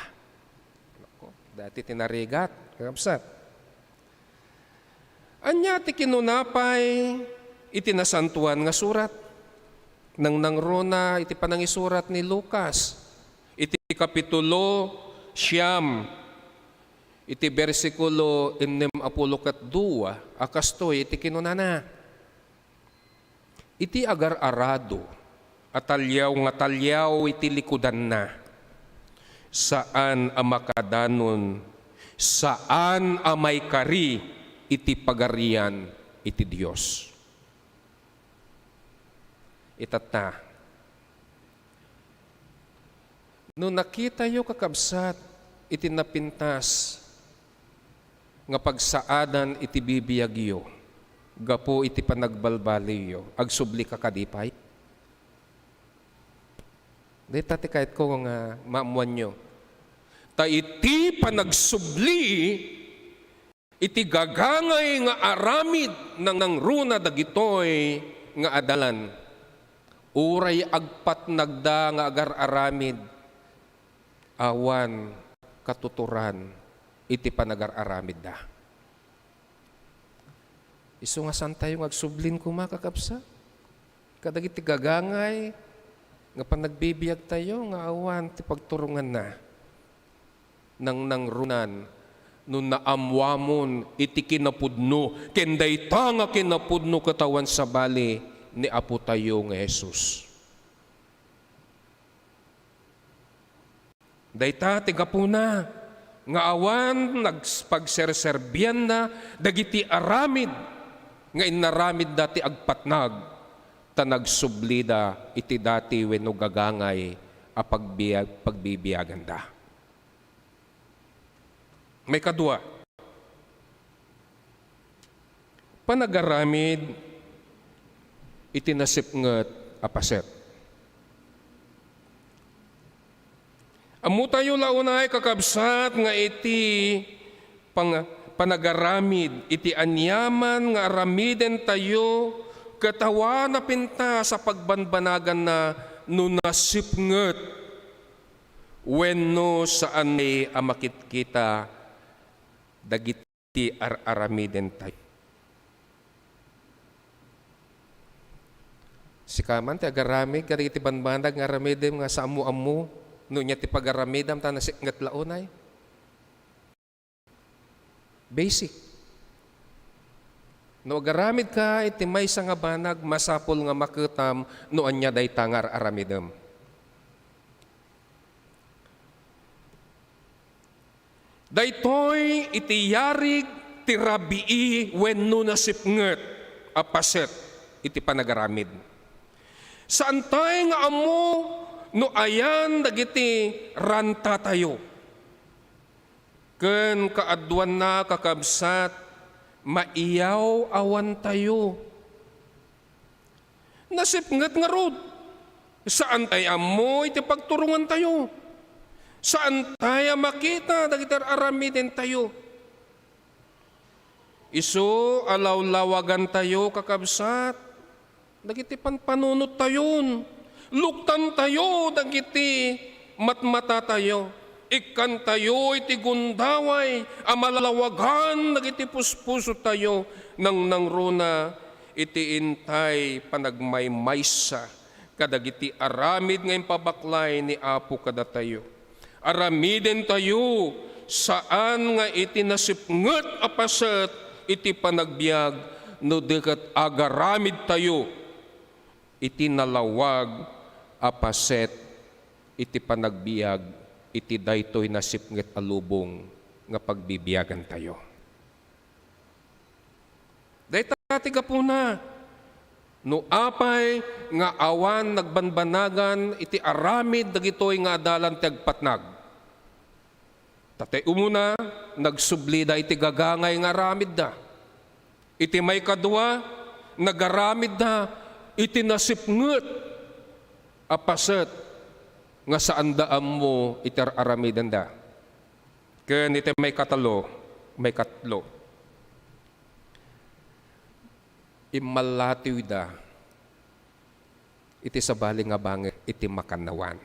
Dati tinarigat, kakabsat. Anya ti kinunapay iti nasantuan nga surat. Nang nangrona iti panangisurat ni Lucas. Iti kapitulo 9, iti bersikulo 62, akastoy iti kinunana. Iti agar-arado, atalyaw nga talyaw iti likudan na. Saan amakadanon, saan amay kari, iti pagarian iti Dios. Itata. No nakita yo kakabsat, iti napintas, nga pagsaadan iti bibiyagyo, gapo iti panagbalbaliyo, agsubli ka kadipay. Dito ti kahit ko nga maamuan nyo. Ta iti panagsubli, iti gagangay nga aramid ng runa dagitoy nga adalan. Uray agpat nagda nga agar aramid. awan katuturan iti panagar-aramid da. Isu nga saan tayo agsublin ko makakapsa? Kadagiti gagangay, nga panagbibiyag tayo, nga awan, ti pagturungan na, nang nangrunan, nung naamwamon, iti kinapudno, kenday ta nga kinapudno katawan sa bali, ni Apo tayo nga Jesus. Dayta, tigapuna, nga awan, nagpagserserbiyan na, dagiti aramid, nga inaramid dati agpatnag, ta nagsublida iti dati wenno gagangay a pagbibiyagan da. May kadua, panagaramid iti nasipnget a paset. Amu tayo launay kakabsat nga iti panagaramid iti anyaman nga aramiden tayo katawa na pinta sa pagbanbanagan na nunasipnget wenno saan ay amakit kita dagiti aramiden tayo. Si kaman ti agaramid kadagiti banbanag nga aramiden nga sa amu-amu no nya ti pagaramidam ta nasipnget launay. Basic. No agaramid ka iti maysa nga banag masapol nga maketam no anya day tangar aramidem. Daytoy iti yarig ti rabii wenno nasipnget a paset iti panagaramid. Saan tayo nga amo no ayan dagiti ranta tayo. Ken kaadwan na kakabsat, maiyaw awan tayo. Nasipnget nga rod. Saan tayo mo iti pagturungan tayo? Saan tayo makita dagiti aramiden tayo? Isu alawlawagan tayo kakabsat. Dagiti panpanunot tayon. Luktan tayo dagiti matmata tayo. Ikan tayo iti gundaway, amalalawagan, nagiti puspuso tayo, nang nangruna, iti intay panagmaymaysa, kadagiti aramid ngayon pabaklay ni Apo kada tayo. Aramiden tayo, saan nga iti nasipnget apaset, iti panagbiag, no dekat agaramid tayo, iti nalawag apaset, iti panagbiag, iti daytoy nasipnget alubong nga pagbibiyagan tayo. Dayta tigapuna, no apay nga awan nagbanbanagan iti aramid dagitoy nga adalan ti agpatnag. Tatay umuna, nagsublida iti gagangay nga aramid da. Iti may kadua, nagaramid da, iti nasipnget apaset, nga saan daan mo itararamidan da. Ken iti may katlo. Imalatiw da, iti sabali nga bangit, iti makanawan.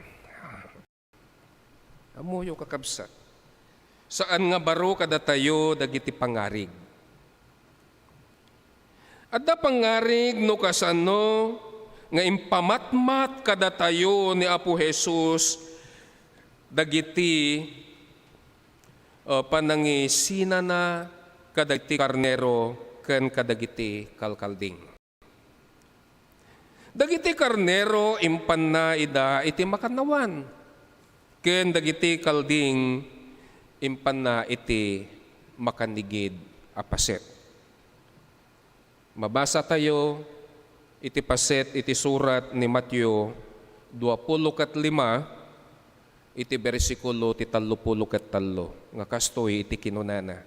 Amuyo kakabsat. Saan nga baro kada tayo dagiti pangarig? Adda pangarig no kasano, nga impamatmat kada tayo ni Apo Jesus dagiti panangisina na kadagiti karnero ken kadagiti kalkalding. Dagiti karnero impan na ida iti makanawan ken dagiti kalding impan na iti makanigid apaset. Mabasa tayo iti paset iti surat ni Mateo 25 iti bersikulo ti 33 nga kastoy iti kinunana.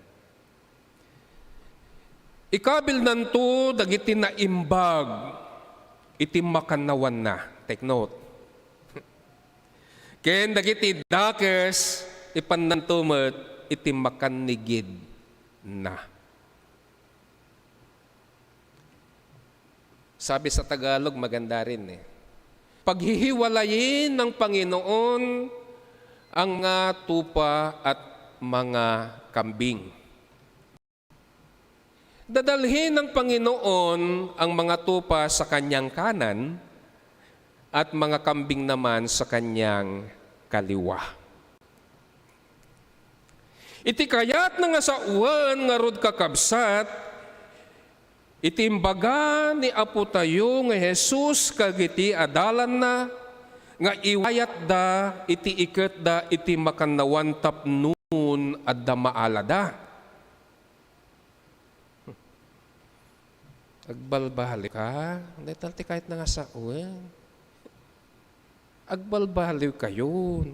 Ikabil nanto dagiti naimbag iti makanawan na. Take note. Ken dagiti dakes ipanantumet iti makanigid na. Sabi sa Tagalog, maganda rin eh. Paghihiwalayin ng Panginoon ang mga tupa at mga kambing. Dadalhin ng Panginoon ang mga tupa sa kanyang kanan at mga kambing naman sa kanyang kaliwa. Iti kayat na nga sa uwan nga rod kakabsat, itimbaga ni Apo tayo nga Jesus kagiti adalan na, nga iwayat da, iti iket da, iti makannawan tapnun at da maalada. Agbalbali ka, netalti kahit na nga sa uwan. Agbalbaliw kayon.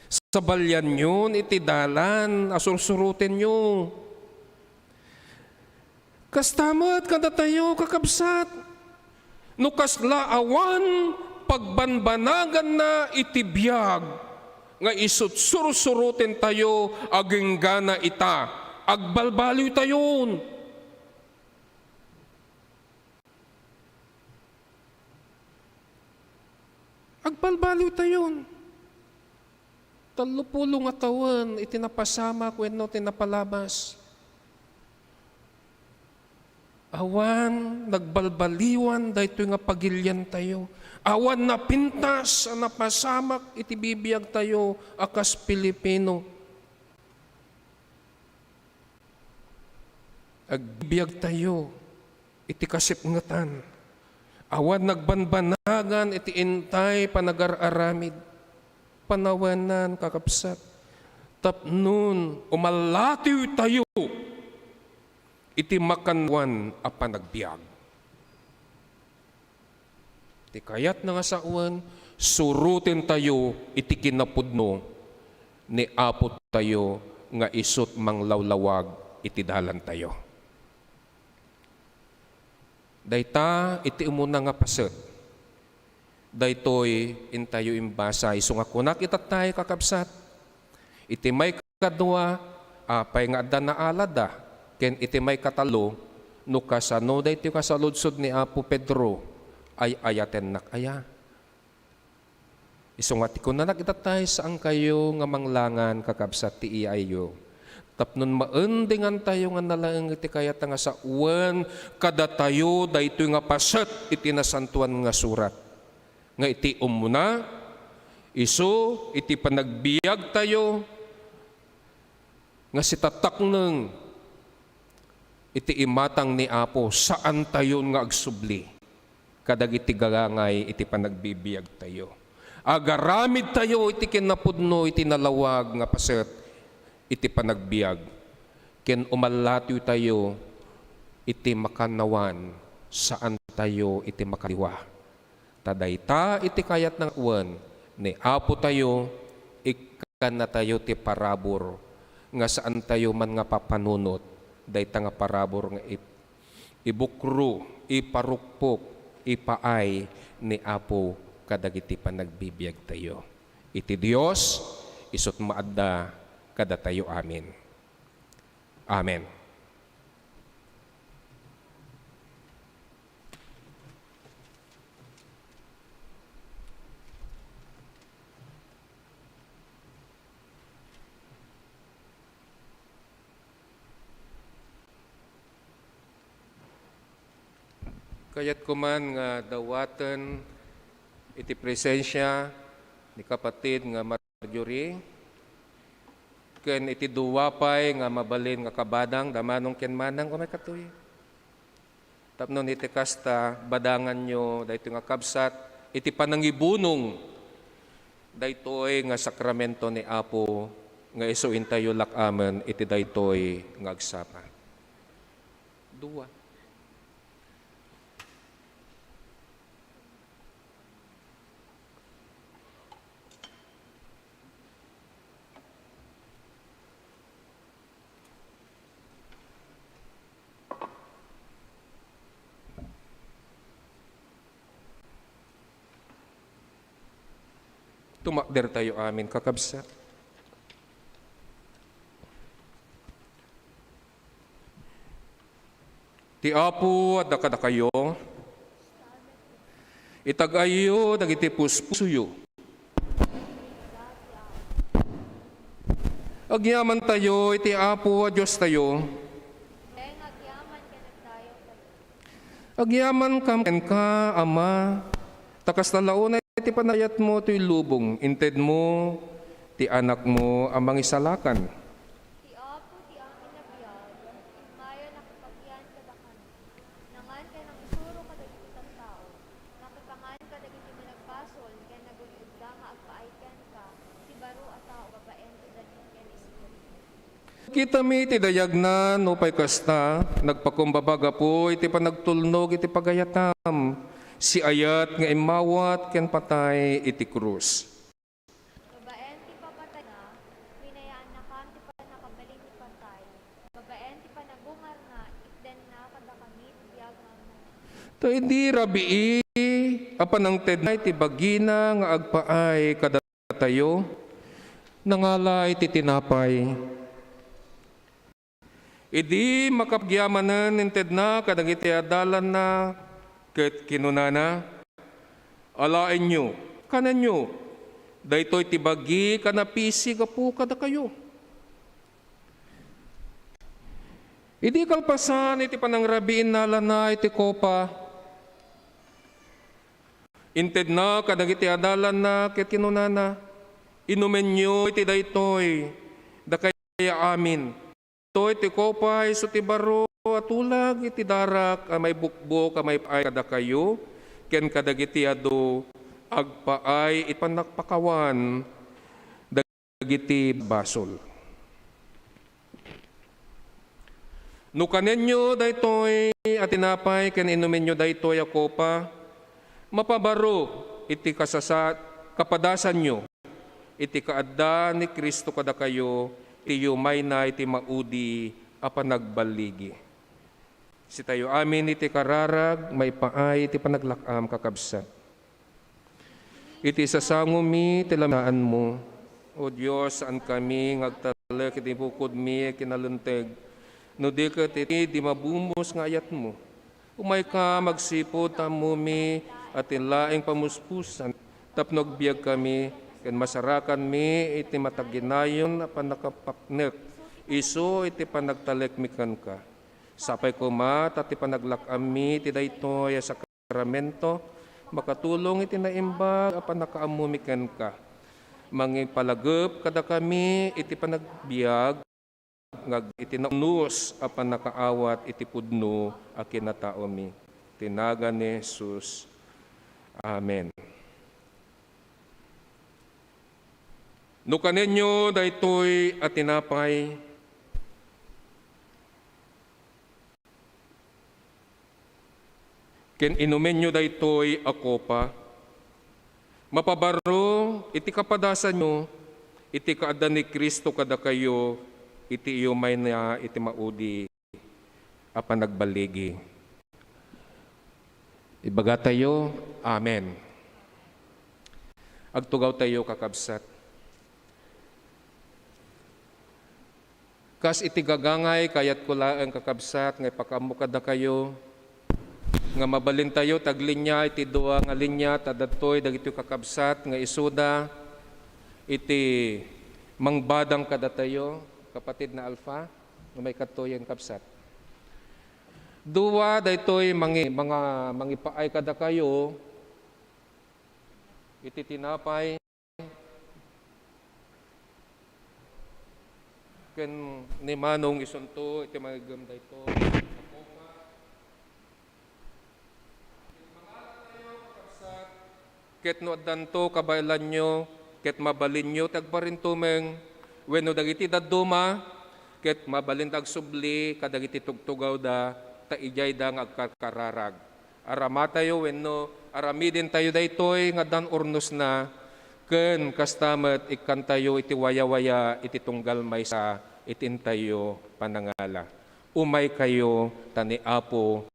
Sa balyan yun, iti dalan, asursurutin nyo. Kastamat kada tayo kakabsat. No kasla awan, pagbanbanagan na iti biyag, nga isut sursurutin tayo, aging gana ita, agbalbaliw tayon. Agbalbaliw tayon. Talupulong atawan, itinapasama, kwento, tinapalabas. Awan, nagbalbaliwan, dahito nga pagilyan tayo. Awan na pintas, napasamak, itibibiyag tayo, akas Pilipino. Agbibiyag tayo, iti kasipngatan. Awan nagbanbanagan, iti intay, panagar-aramid. Panawanan, kakapsat. Tapnun, umalatiw tayo, iti makanwan a panagbiag. Iti kayat na nga sa uwan, surutin tayo, iti kinapudno, ni Apo tayo, nga isut manglawlawag, iti dalan tayo. Dayta, iti umuna nga paset. Daytoy, intayo imbasay. Sunga kunak itatay kakabsat. Iti may kadwa, apay nga adda na alada. Ken iti may katalo, no kasano daytoy kasaludsod ni Apo Pedro, ay ayaten nakaya. Isunga ti kunanak itatay saan kayo nga manglangan kakabsat ti iayo. Tapnon maendingan tayo nga nalaeng iti kayat nga sa uwan, kada tayo daytoy nga paset iti nasantuan nga surat. Nga iti umuna, iso iti panagbiag tayo, nga sitatakneng iti imatang ni Apo, saan tayo nga agsubli. Kadag iti galangay iti panagbibiag tayo. Agaramid tayo iti kinapudno iti nalawag nga paset iti panagbiag. Ken umalatiw tayo iti makanawan, saan tayo iti makaliwa. Tadayta iti kayat ng uwan, ni Apo tayo, ikan na tayo ti parabor, nga saan tayo man nga papanunot, dayta nga parabor nga ibukro, iparukpok, ipaay ni Apo kadagiti panagbibiag tayo. Iti Dios, isut maadda kada tayo. Amen. Amen. Kayat kuman nga dawatan iti presensya ni kapatid nga Marjorie, ken iti duwapay nga mabalin nga kabadang damanong ken manang kumay katuy. Tapnon iti kasta badangan nyo daytoy nga kabsat iti panangibunong daytoy nga sakramento ni Apo nga isuin tayo lakamen iti daytoy nga agsapa. Duwa. Tumakder tayo amin kakabsat. Ti Apo at dakada kayo, itagayo dagiti puspusuyo. Agyaman tayo, iti Apo a Diyos tayo. Agyaman ken ka, Ama, takas na launa iti panayat mo to'y lubong, inted mo, ti anak mo amang isalakan. Ti Apo ti amin na biyag, imayo nakapagyan kadakan. Nangan ka ng isuro kadagiti tao, nakapangan kadagiti managbasol, kaya naguliod ka nga agpaaykan ka, ti baro at tao babaen ti dalit ken espiritu. Kita mi iti dayag na no pay kasta, nagpakumbabaga po iti panagtulnog iti pagayatam, si ayat nga imawat ken patay iti krus. Babaen ti papatay na, winayaan na kam ti panakabaling ti patay. Babaen ti panagungar na, itden na kada kami ti biyag nga mo. To hindi rabii, apan ang ted na iti bagina nga agpaay kada tayo, nangalay ti tinapay. Idi makapagyamanan inted na kadagiti adalan na ket kinunana, alain nyo, kanan nyo, daytoy ti bagi kanapisi gapu kada kayo. Idi kalpasan iti panangrabiin nala na iti kopa, inted na kadagiti adalan na ket kinunana, inumen nyo iti daytoy, da kaya amin. Toy ti kopay so ti baro atulag iti darak may bukbok may paay kada kayo ken kadagiti ado agpaay ipanakpakawan dagiti basol. No kanenyo daytoy at tinapay ken inumin nyo daytoy a kopa, mapabaro iti kasasat kapadasan nyo iti kaadda ni Kristo kada kayo iti yumay na iti maudi apan nagbaligi. Si tayo amin iti kararag may paay iti panaglakam kakabsat. Iti sasango mi iti lamaan mo. O Diyos, saan kami ngagtalek iti bukod mi kinalunteg. No di ket iti di mabumos nga ayat mo. Umay ka magsipod tamo mi at laing pamuspusan tapnog biyag kami ken masarakan mi iti mataginayon apan nakapaknek iso iti panagtalekmikan ka. Sapay ko mat at iti panaglakam mi iti daytoy a sakramento makatulong iti naimbag apan nakaamumiken ka. Mangipalagep kada kami iti panagbiag ngag iti naunus apan nakaawat iti pudno a kinatao mi. Tinagan ni Jesus. Amen. No kanenyo daytoy at tinapay, ken inumen nyo daytoy a kopa, mapabaro iti kapadasan nyo, iti kaadda ni Kristo kada kayo, iti iyumay na iti maudi apan nagbaligi. Ibaga tayo, Amen. Agtugaw tayo kakabsat. Kas iti gagangay, kayat ko laang kakabsat, ngay pakamukad na kayo, nga mabalin tayo, taglinya, iti dua nga linya, tadatoy, dagito kakabsat, nga isuda, iti mangbadang kada tayo, kapatid na Alpha, nga may katoyan kapsat. Dua, daytoy, mga mangipaay kada kayo, iti tinapay, ken ni manong isunto iti magagam dayto ket no addanto kabaylan nyo ket mabalin nyo tagparin tumeng wenno dagiti dadduma ket mabalin tag subli kadagiti tugtugaw da ta ijay da nga agkakararag aramatayo wenno aramidin tayo daytoy nga dan urnos na ken kastamet ikkan tayo iti waya-waya iti tunggal may sa itintayo panangala. Umay kayo tani Apo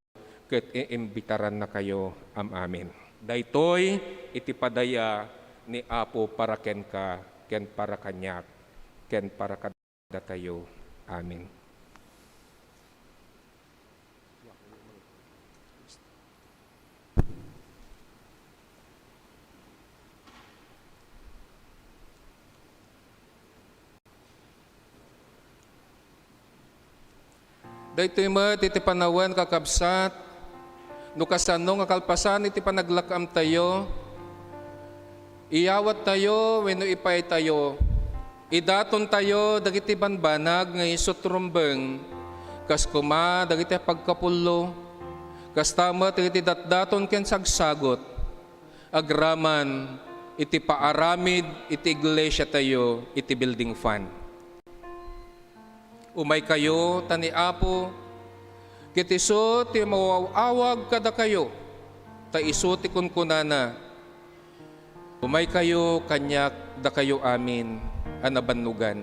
ket iimbitaran na kayo amin. Daytoy iti padaya ni Apo para ken ka ken para kanyak ken para kada tayo. Amin. Daytoy met iti panawen kakabsat, no kasano nga kalpasan iti panaglakam tayo, iyawat tayo wenno ipay tayo, idaton tayo dagiti banbanag nga isut rumbeng, kas kuma dagiti pagkapullo, kas tamat iti datdaton ken sagsagot, agraman iti paaramid iti iglesia tayo iti building fund. Umay kayo, tani Apo, ket iso ti mawawawag kada kayo, ta iso ti kunkunana. Umay kayo, kanyak, da kayo amin, anabannugan.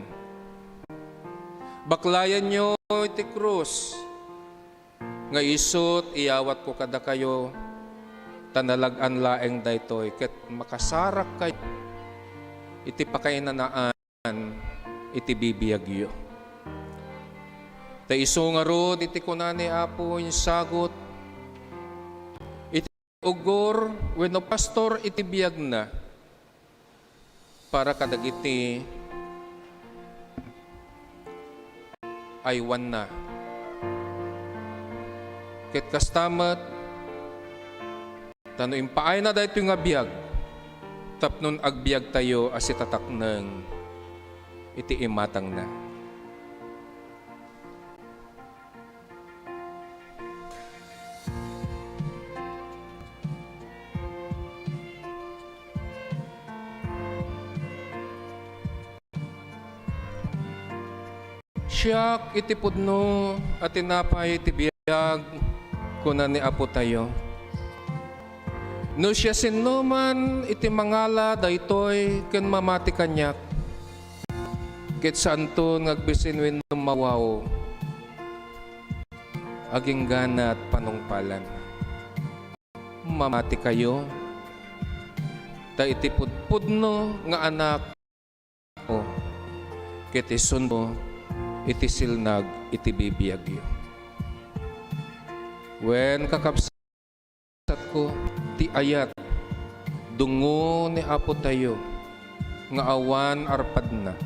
Baklayan nyo iti krus, nga isot, iyawat ko kada kayo, tanalagan laeng daytoy, ket makasarak kayo, iti pakainanaan, iti bibiyagyo. Ta iso nga rod, iti kunani Apo, yung sagot, iti ugor, wenno pastor, iti biyag na, para kadagiti aywan na. Ket kastamat, tano impaay na dahito nga biyag, tapnon agbiag tayo as itataknang iti imatang na. Siyak iti pudno at tinapay iti biyag kunan ni Apo tayo. No siya sinuman iti mangala daytoy ken mamati kanyak. Ket santo ngagbisin wenno mawaw. Aging gana at panungpalan. Mamati kayo. Ta iti pudpudno nga anak o ket isundo iti silnag iti bibiyagyo. Wen kakabsat ko ti ayat dungo ni Apo tayo nga awan arpad na,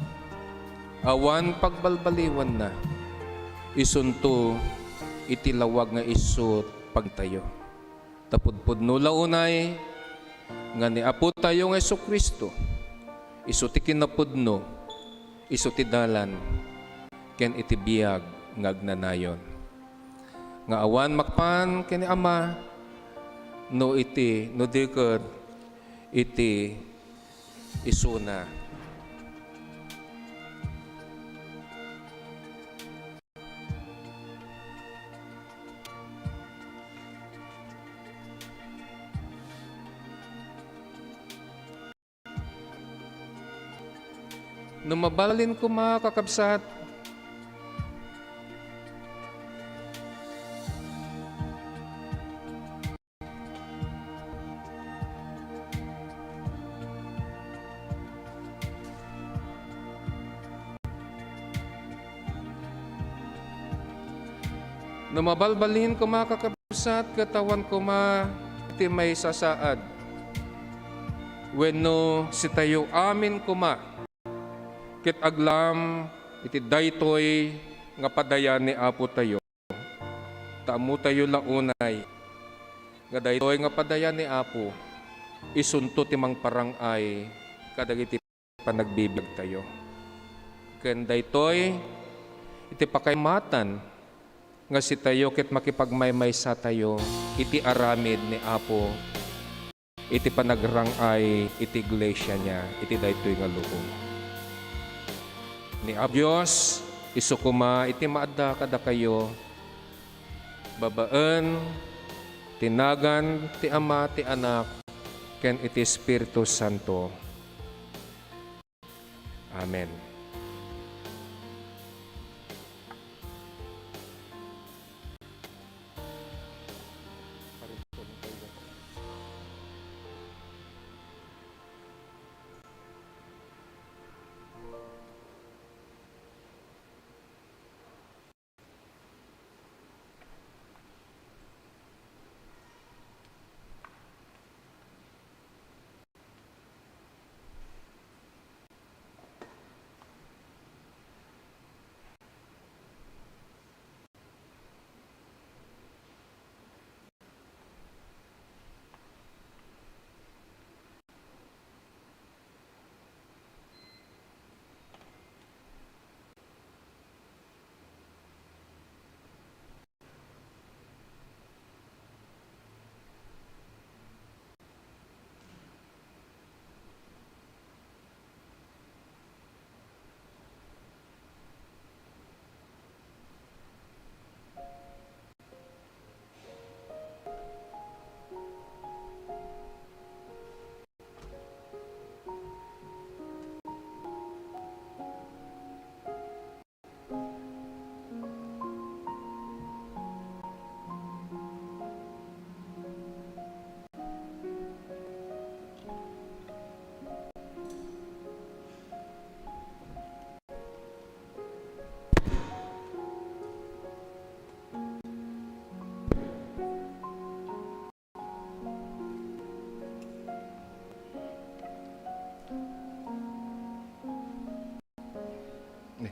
awan pagbalbaliwan na, isunto iti lawag nga isut pagtayo. Tapudpud no launay nga ni Apo tayo nga Jesucristo, isu ti kinapudno, isu ti dalan, ken iti biyag ngagnanayon. Nga awan makpan ken ni Ama, no iti, no dikot, iti isuna. No mabalin ko mga kakabsat, no mabalbalin ko mga kakabsat, katawan ko iti may sasaad. Wenno si tayo amin kuma, ket aglam iti daytoy nga padayan ni Apo tayo. Taamu tayo launay, nga daytoy nga padayan ni Apo, isunto ti mangparangay kadagiti panagbibig tayo. Ken daytoy iti pakaymatan, nga si tayo ket makipagmaymay sa tayo, iti aramid ni Apo, iti panagrangay, iti iglesia niya, iti daytoy nga lubong. Ni Diyos, isukuma, iti maadda kada kayo, babaan, tinagan, ti Ama, ti Anak, ken iti Espiritu Santo. Amen.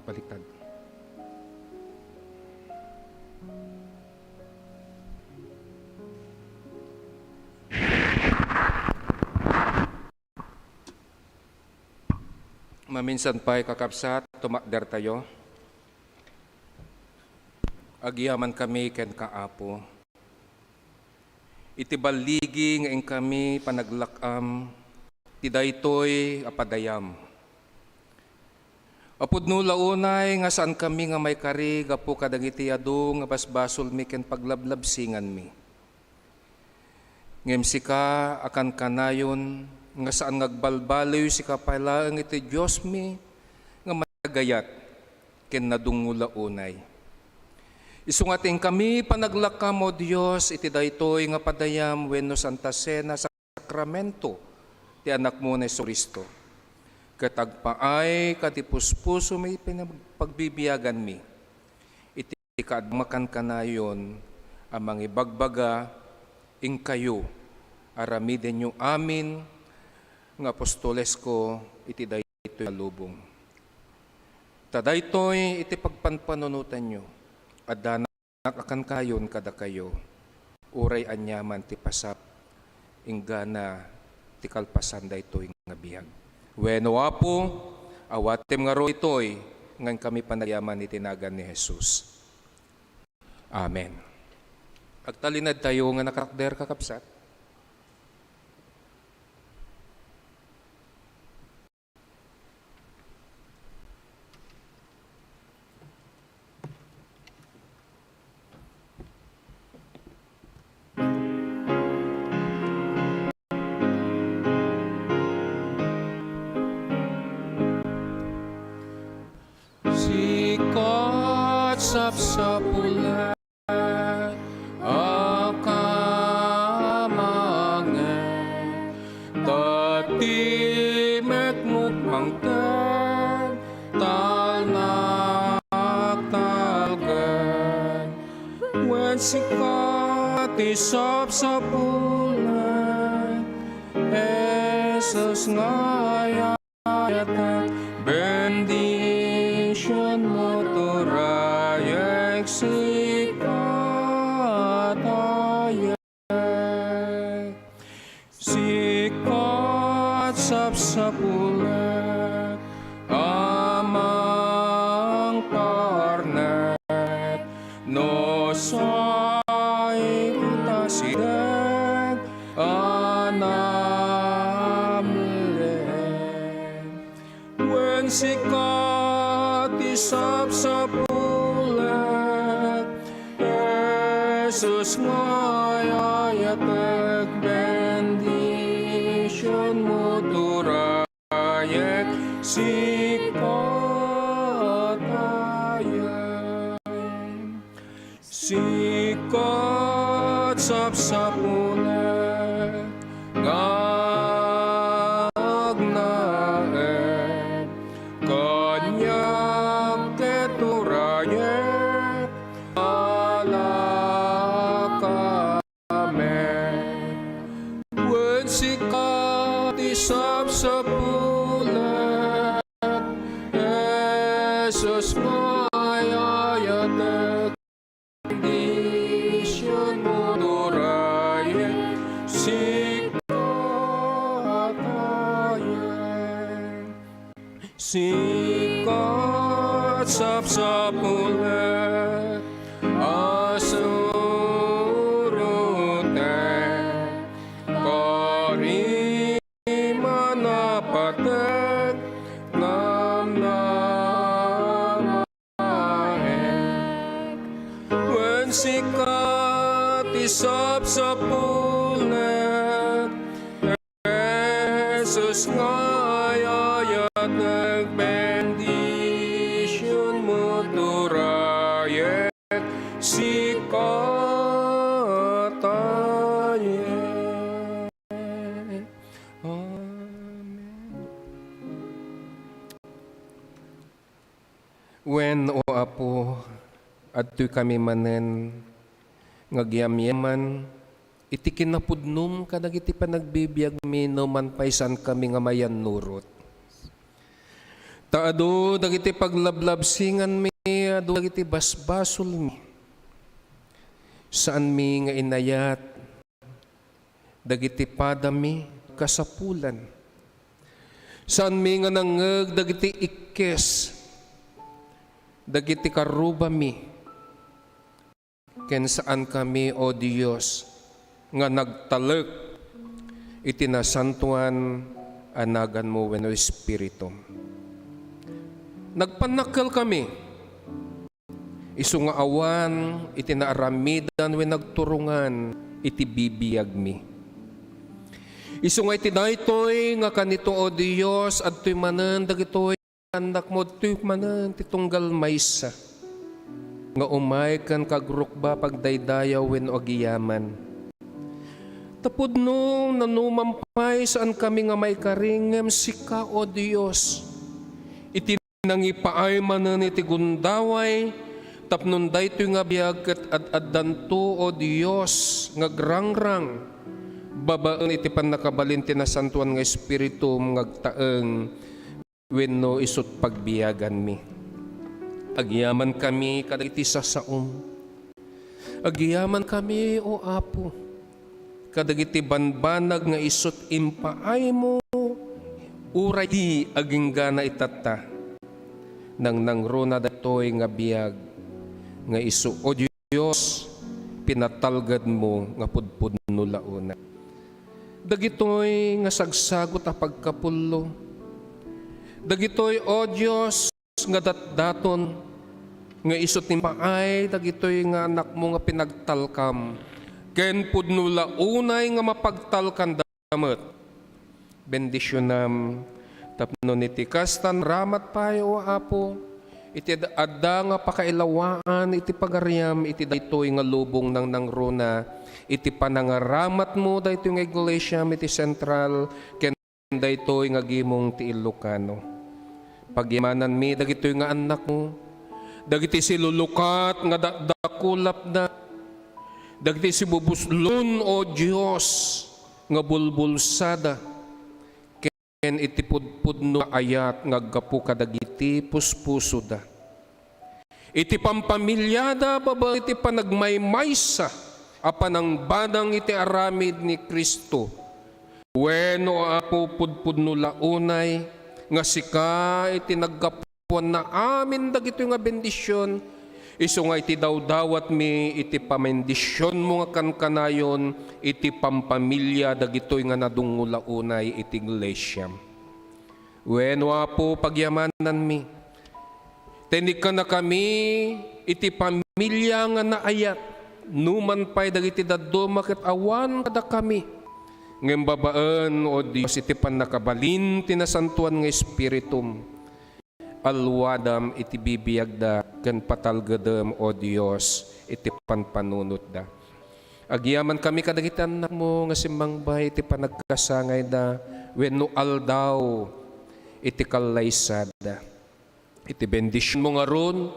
baliktad. Maminsan pa'y kakapsat, tumakder tayo. Agyaman kami ken kaapo. Iti baligi nga ing kami panaglakam, ti daytoy apadayam. Apudno launay nga saan kami nga may kari, gapo kadagiti adu nga basbasol mi ken paglablabsingan mi. Ngem sika akan kanayon, nga saan ngagbalbaloy si kapailaang iti Diyos mi, nga magayat ken nadungula unay. Isungating kami panaglakam o Diyos, iti daytoy nga padayam wenno Santa Cena sa sakramento ti anak mo na Kristo. Katagpaay katipuspuso may pagbibiyagan mi. Iti kaadmakan kanayon amang ibagbaga ing kayo aramiden nyo amin nga apostoles ko iti daytoy lubong. Tadaytoy iti pagpanpanunutan nyo at danak akan kayon kada kayo uray anyaman ti pasap inggana ti kalpasan daytoy nga biyag. Wenno apo awatem nga ro itoy ngan kami panagyaman itinagan ni Jesus. Amen. Agtalinad tayo nga nakakder kakapsat. Sikat sapsapulan akamangan tatimek mukmangtan talnak talgan wen sikat sapsapulan Jesus ngayatan bendition mo turayek sikatayek sikat sapsapulan amang parnet no say utasidag anamlen wen sikat sapsapulan Jesus ngayayatek bendition mo turayek sikatayek sikat sapsapulan ngagnaen kanyak keturayek alakamen wen sikat sapsapulan Jesus ngayayatek bendition mo turayek sikatayek sikat sapsapulan asuruten karimanapatek namnamaek wen sikat sapsapulan Jesus ngayayatek bendition mo turayek sikatayek. Amen. Wen o apo adtoy kami manen ngagyamyaman iti kinapudnum kadagiti panagbibiag mi no man paisan kami nga mayan nurot. Taado dagiti paglablabsingan mi, adu dagiti basbasol mi. Saan mi nga inayat, dagiti padami kasapulan. Saan mi nga nangeg dagiti ikkes, dagiti karuba mi. Ken saan kami, O Diyos, nga nagtalek iti nasantuan anagan mo wenno Espiritu. Nagpanakkel kami, isu nga awan iti naaramidan wen nagturungan iti bibiyag mi. Isu nga iti daytoy nga kanito, O Dios, adtoy manen dagitoy anak mo, adtoy manen ti tunggal maysa nga umay kan kagrukba pagdaydayaw wen agiyaman. Tapod no nanumampay saan kami nga may karingem sika, O Dios, iti nangipaay manen iti gundaway tapnon daytoy nga biag ket ad-addanto, O Dios, nga grangrang babaen iti pannakabalin ti nasantuan nga Espiritu ngagtaeng wenno isut pagbiyagan mi. Agyaman kami kadagiti sasaom. Agyaman kami, O Apo, kadagiti banbanag nga isut impaay mo uray di aging gana itata nang nangruna datoy nga biyag nga isu, O Diyos, pinatalgad mo nga pudpud no launa. Dagitoy nga sagsagot a pagkapullo. Dagitoy, O Diyos, nga datdaton nga isut ni paay, dagitoy nga anak mo nga pinagtalkam. Ken pudno launay nga mapagtalkan damet. Bendisyonam tapno iti kastan ramat payo, O Apo, iti adda nga pakailawaan iti pagariam iti daytoy nga lubong nang nangruna iti panangaramat mo daytoy nga iglesia iti sentral ken daytoy nga gimong ti Ilocano. Pagyamanan mi dagitoy nga anak mo, dagiti silulukat nga dakulap na, dagiti si bubuslon, O Diyos, nga bulbulsada ken iti pudpudno ayat ngaggapu kadagiti puspuso da. Iti pampamilyada baba iti panagmaymaysa apan ang badang iti aramid ni Kristo. Wenno, Apo, pudpudno launay nga sika iti naggapuan na amin dagito nga bendisyon. Isu nga iti dawdawat mi iti pamendisyon mo nga kankanayon iti pampamilya dagitoy nga nadungula unay iti iglesia. Wenno, Apo, pagyamanan mi. Tenik ka na kami iti pamilya nga naayat. Numan pa'y dagiti daduma ket awan kada kami. Ngem babaan, O Diyos, iti panakabalin tinasantuan nga Espiritum. Alwadam iti bibiyag da ken patalgadem, O Dios, iti panpanunot da. Agyaman kami kadagiti anak mo nga simmangbay iti panagkasangay da wenno aldaw iti kalaysada. Iti bendisyon mo nga ron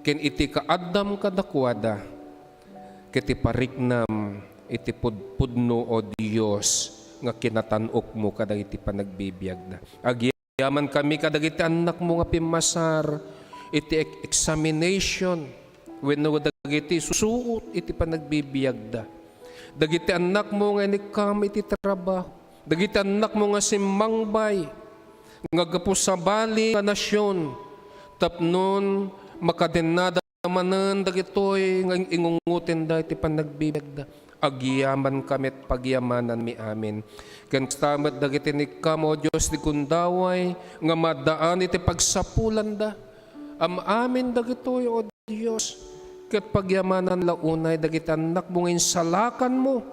ken iti kaaddam kadakwada ket iti pariknam iti pudpudno, O Dios, nga kinatanok mo kadagiti panagbibiyag da. Yaman kami kadagiti anak mo nga pimasar iti examination wenno dagiti susuot iti panagbibiyag da. Dagiti anak mo nga inikam iti trabaho. Dagiti anak mo nga simmangbay nga gapu sa bali nga nasyon tapnon makadenada manen dagitoy nga ingungutin da iti panagbibiyag da. Agyaman kami at pagyamanan mi amin. Ken tamat dagiti nikam, O Dios, di kundaway nga madaan iti pagsapulan da. Amin dagitoy, O Dios, ket pagyamanan launay dagiti anak mo ngayon salakan mo.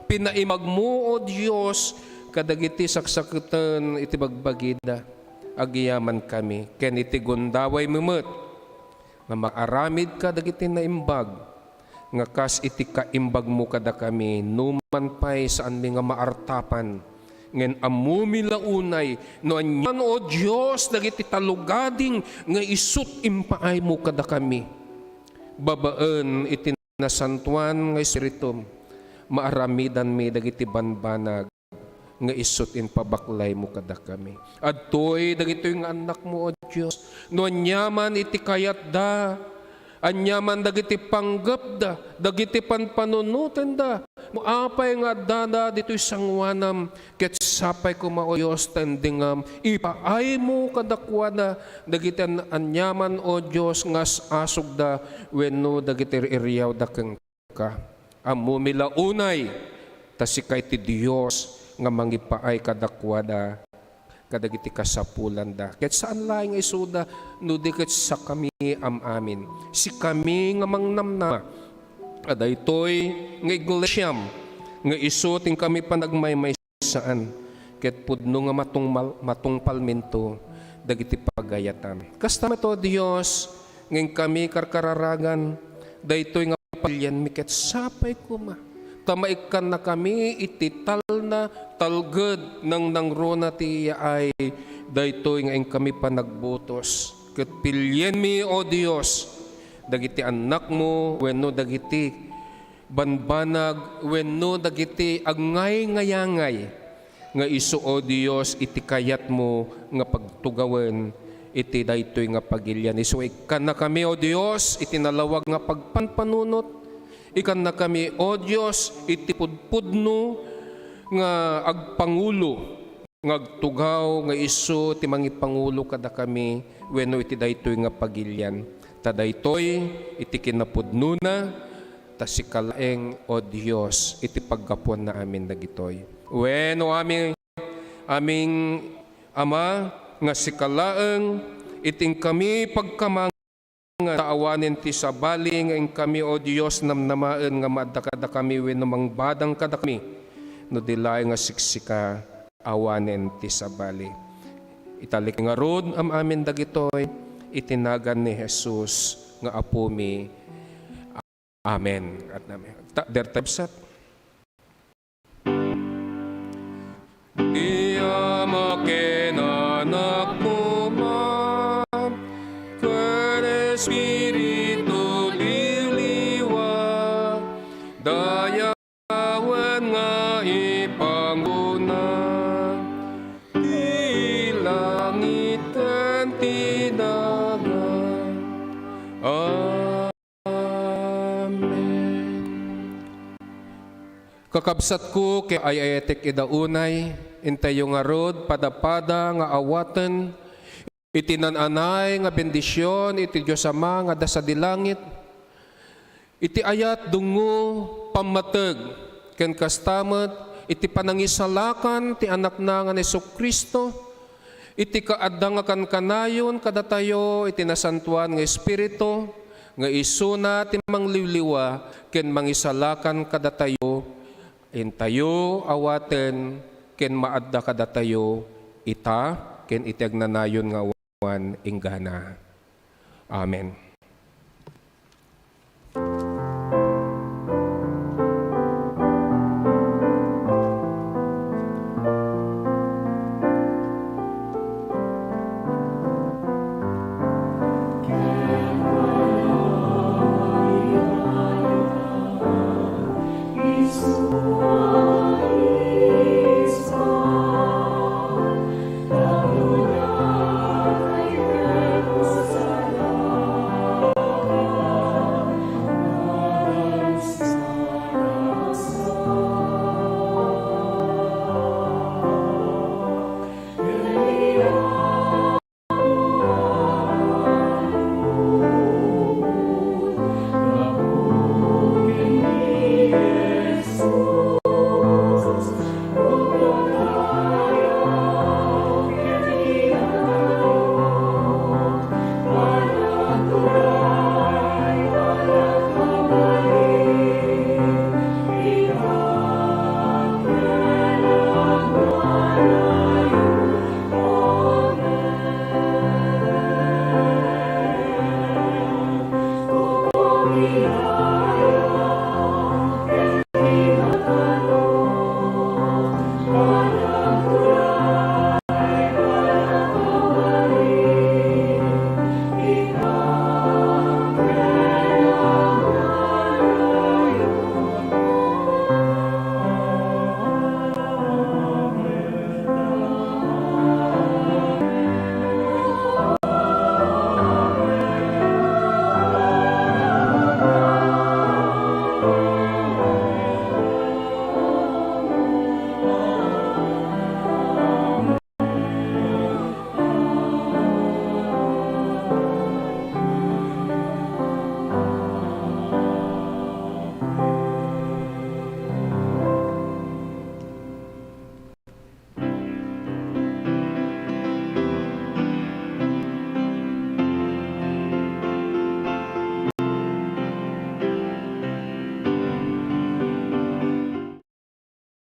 Pinaimag mo, O Dios, kadagiti saksaketan iti bagbagida. Agyaman kami ken iti gundaway memet nga maaramid ka dagiti naimbag nga kas iti kaimbag mo kada kami numan pay saan mi nga maartapan ngen amumi launay no anyan, O Dios, dagiti talugading nga isut impaay mo kada kami babaen iti nasantuan nga Espiritu maaramidan mi dagiti banbanag nga isutin pabaklay mo kada kami. At to'y dagito'y nga anak mo, O Diyos, no anyaman iti kayat da, anyaman dagiti panggap da, dagiti panpanunutan da, mo apay nga dada dito'y sangwanam, ket sapay ko O Diyos, tendingam, ipaay mo kadakwada, dagiti anyaman, O Diyos, ngas asog da, wenno dagiti iriyaw da keng ka. Amo milaunay, tasikay ti Diyos, nga mangipaay kadakwada kadagiti kasapulan da. Ket saan laing isuda no di ket sa kami amin. Si kami nga mangnamnama adaytoy nga iglesyam nga isuting kami panagmaymaysaan ket pudno nga matungpal minto dagiti pagayatan. Kasta to Dios ngem kami karkararagan daytoy nga palyan mi ket sapay kuma. Tamaikan na kami iti tal na talged ng nangrona ti ay daytoy nga kami panagbotos. Ket pilyen mi O Dios dagiti anak mo wenno dagiti banbanag wenno dagiti agngay-ngayangay nga isu O Dios iti kayat mo nga pagtugawen iti daytoy nga pagilyan. Isu ikan na kami O Dios iti nalawag nga pagpanpanunot. Ikan na kami, O Diyos, iti pudpudno nga agpangulo, nga agtugaw, nga iso, ti mangipangulo kada kami, wenno iti daytoy nga pagilyan. Ta daytoy, iti kinapudno na, ta si kalaeng, O Diyos, iti paggapuan na amin dagitoy. Wenno aming Ama, nga si kalaeng, iting kami pagkamang, nga taawanin ti sabali nga kami O Dios namnamaen nga maadda kada kami wenno mangbadang kada kami no dilay nga siksika awanen ti sabali. Italik nga rod am amin dagitoy itinagan ni Jesus nga apo mi. Amen. At namin. Der tabsat. Iya makenanak mo Espiritu liliwa, dayawan nga ipanguna, di langit ang tinaga. Amen. Kakabsat ko kay ayayatek idaunay, intayo nga rod, pada-pada nga awatan, itinananay nga bendisyon, iti Diyos Ama nga dasa di langit, iti ayat dungo pamateg, ken kastamet, iti panangisalakan, ti anak na nga ni Kristo, iti kaadda nga kankanayon, kadatayo, iti nasantuan nga Espiritu, nga isuna ti mangliwliwa, ken mangisalakan kadatayo, intayo awaten, ken maadda kadatayo, ita, ken iti agnanayon nga inggana. Amen.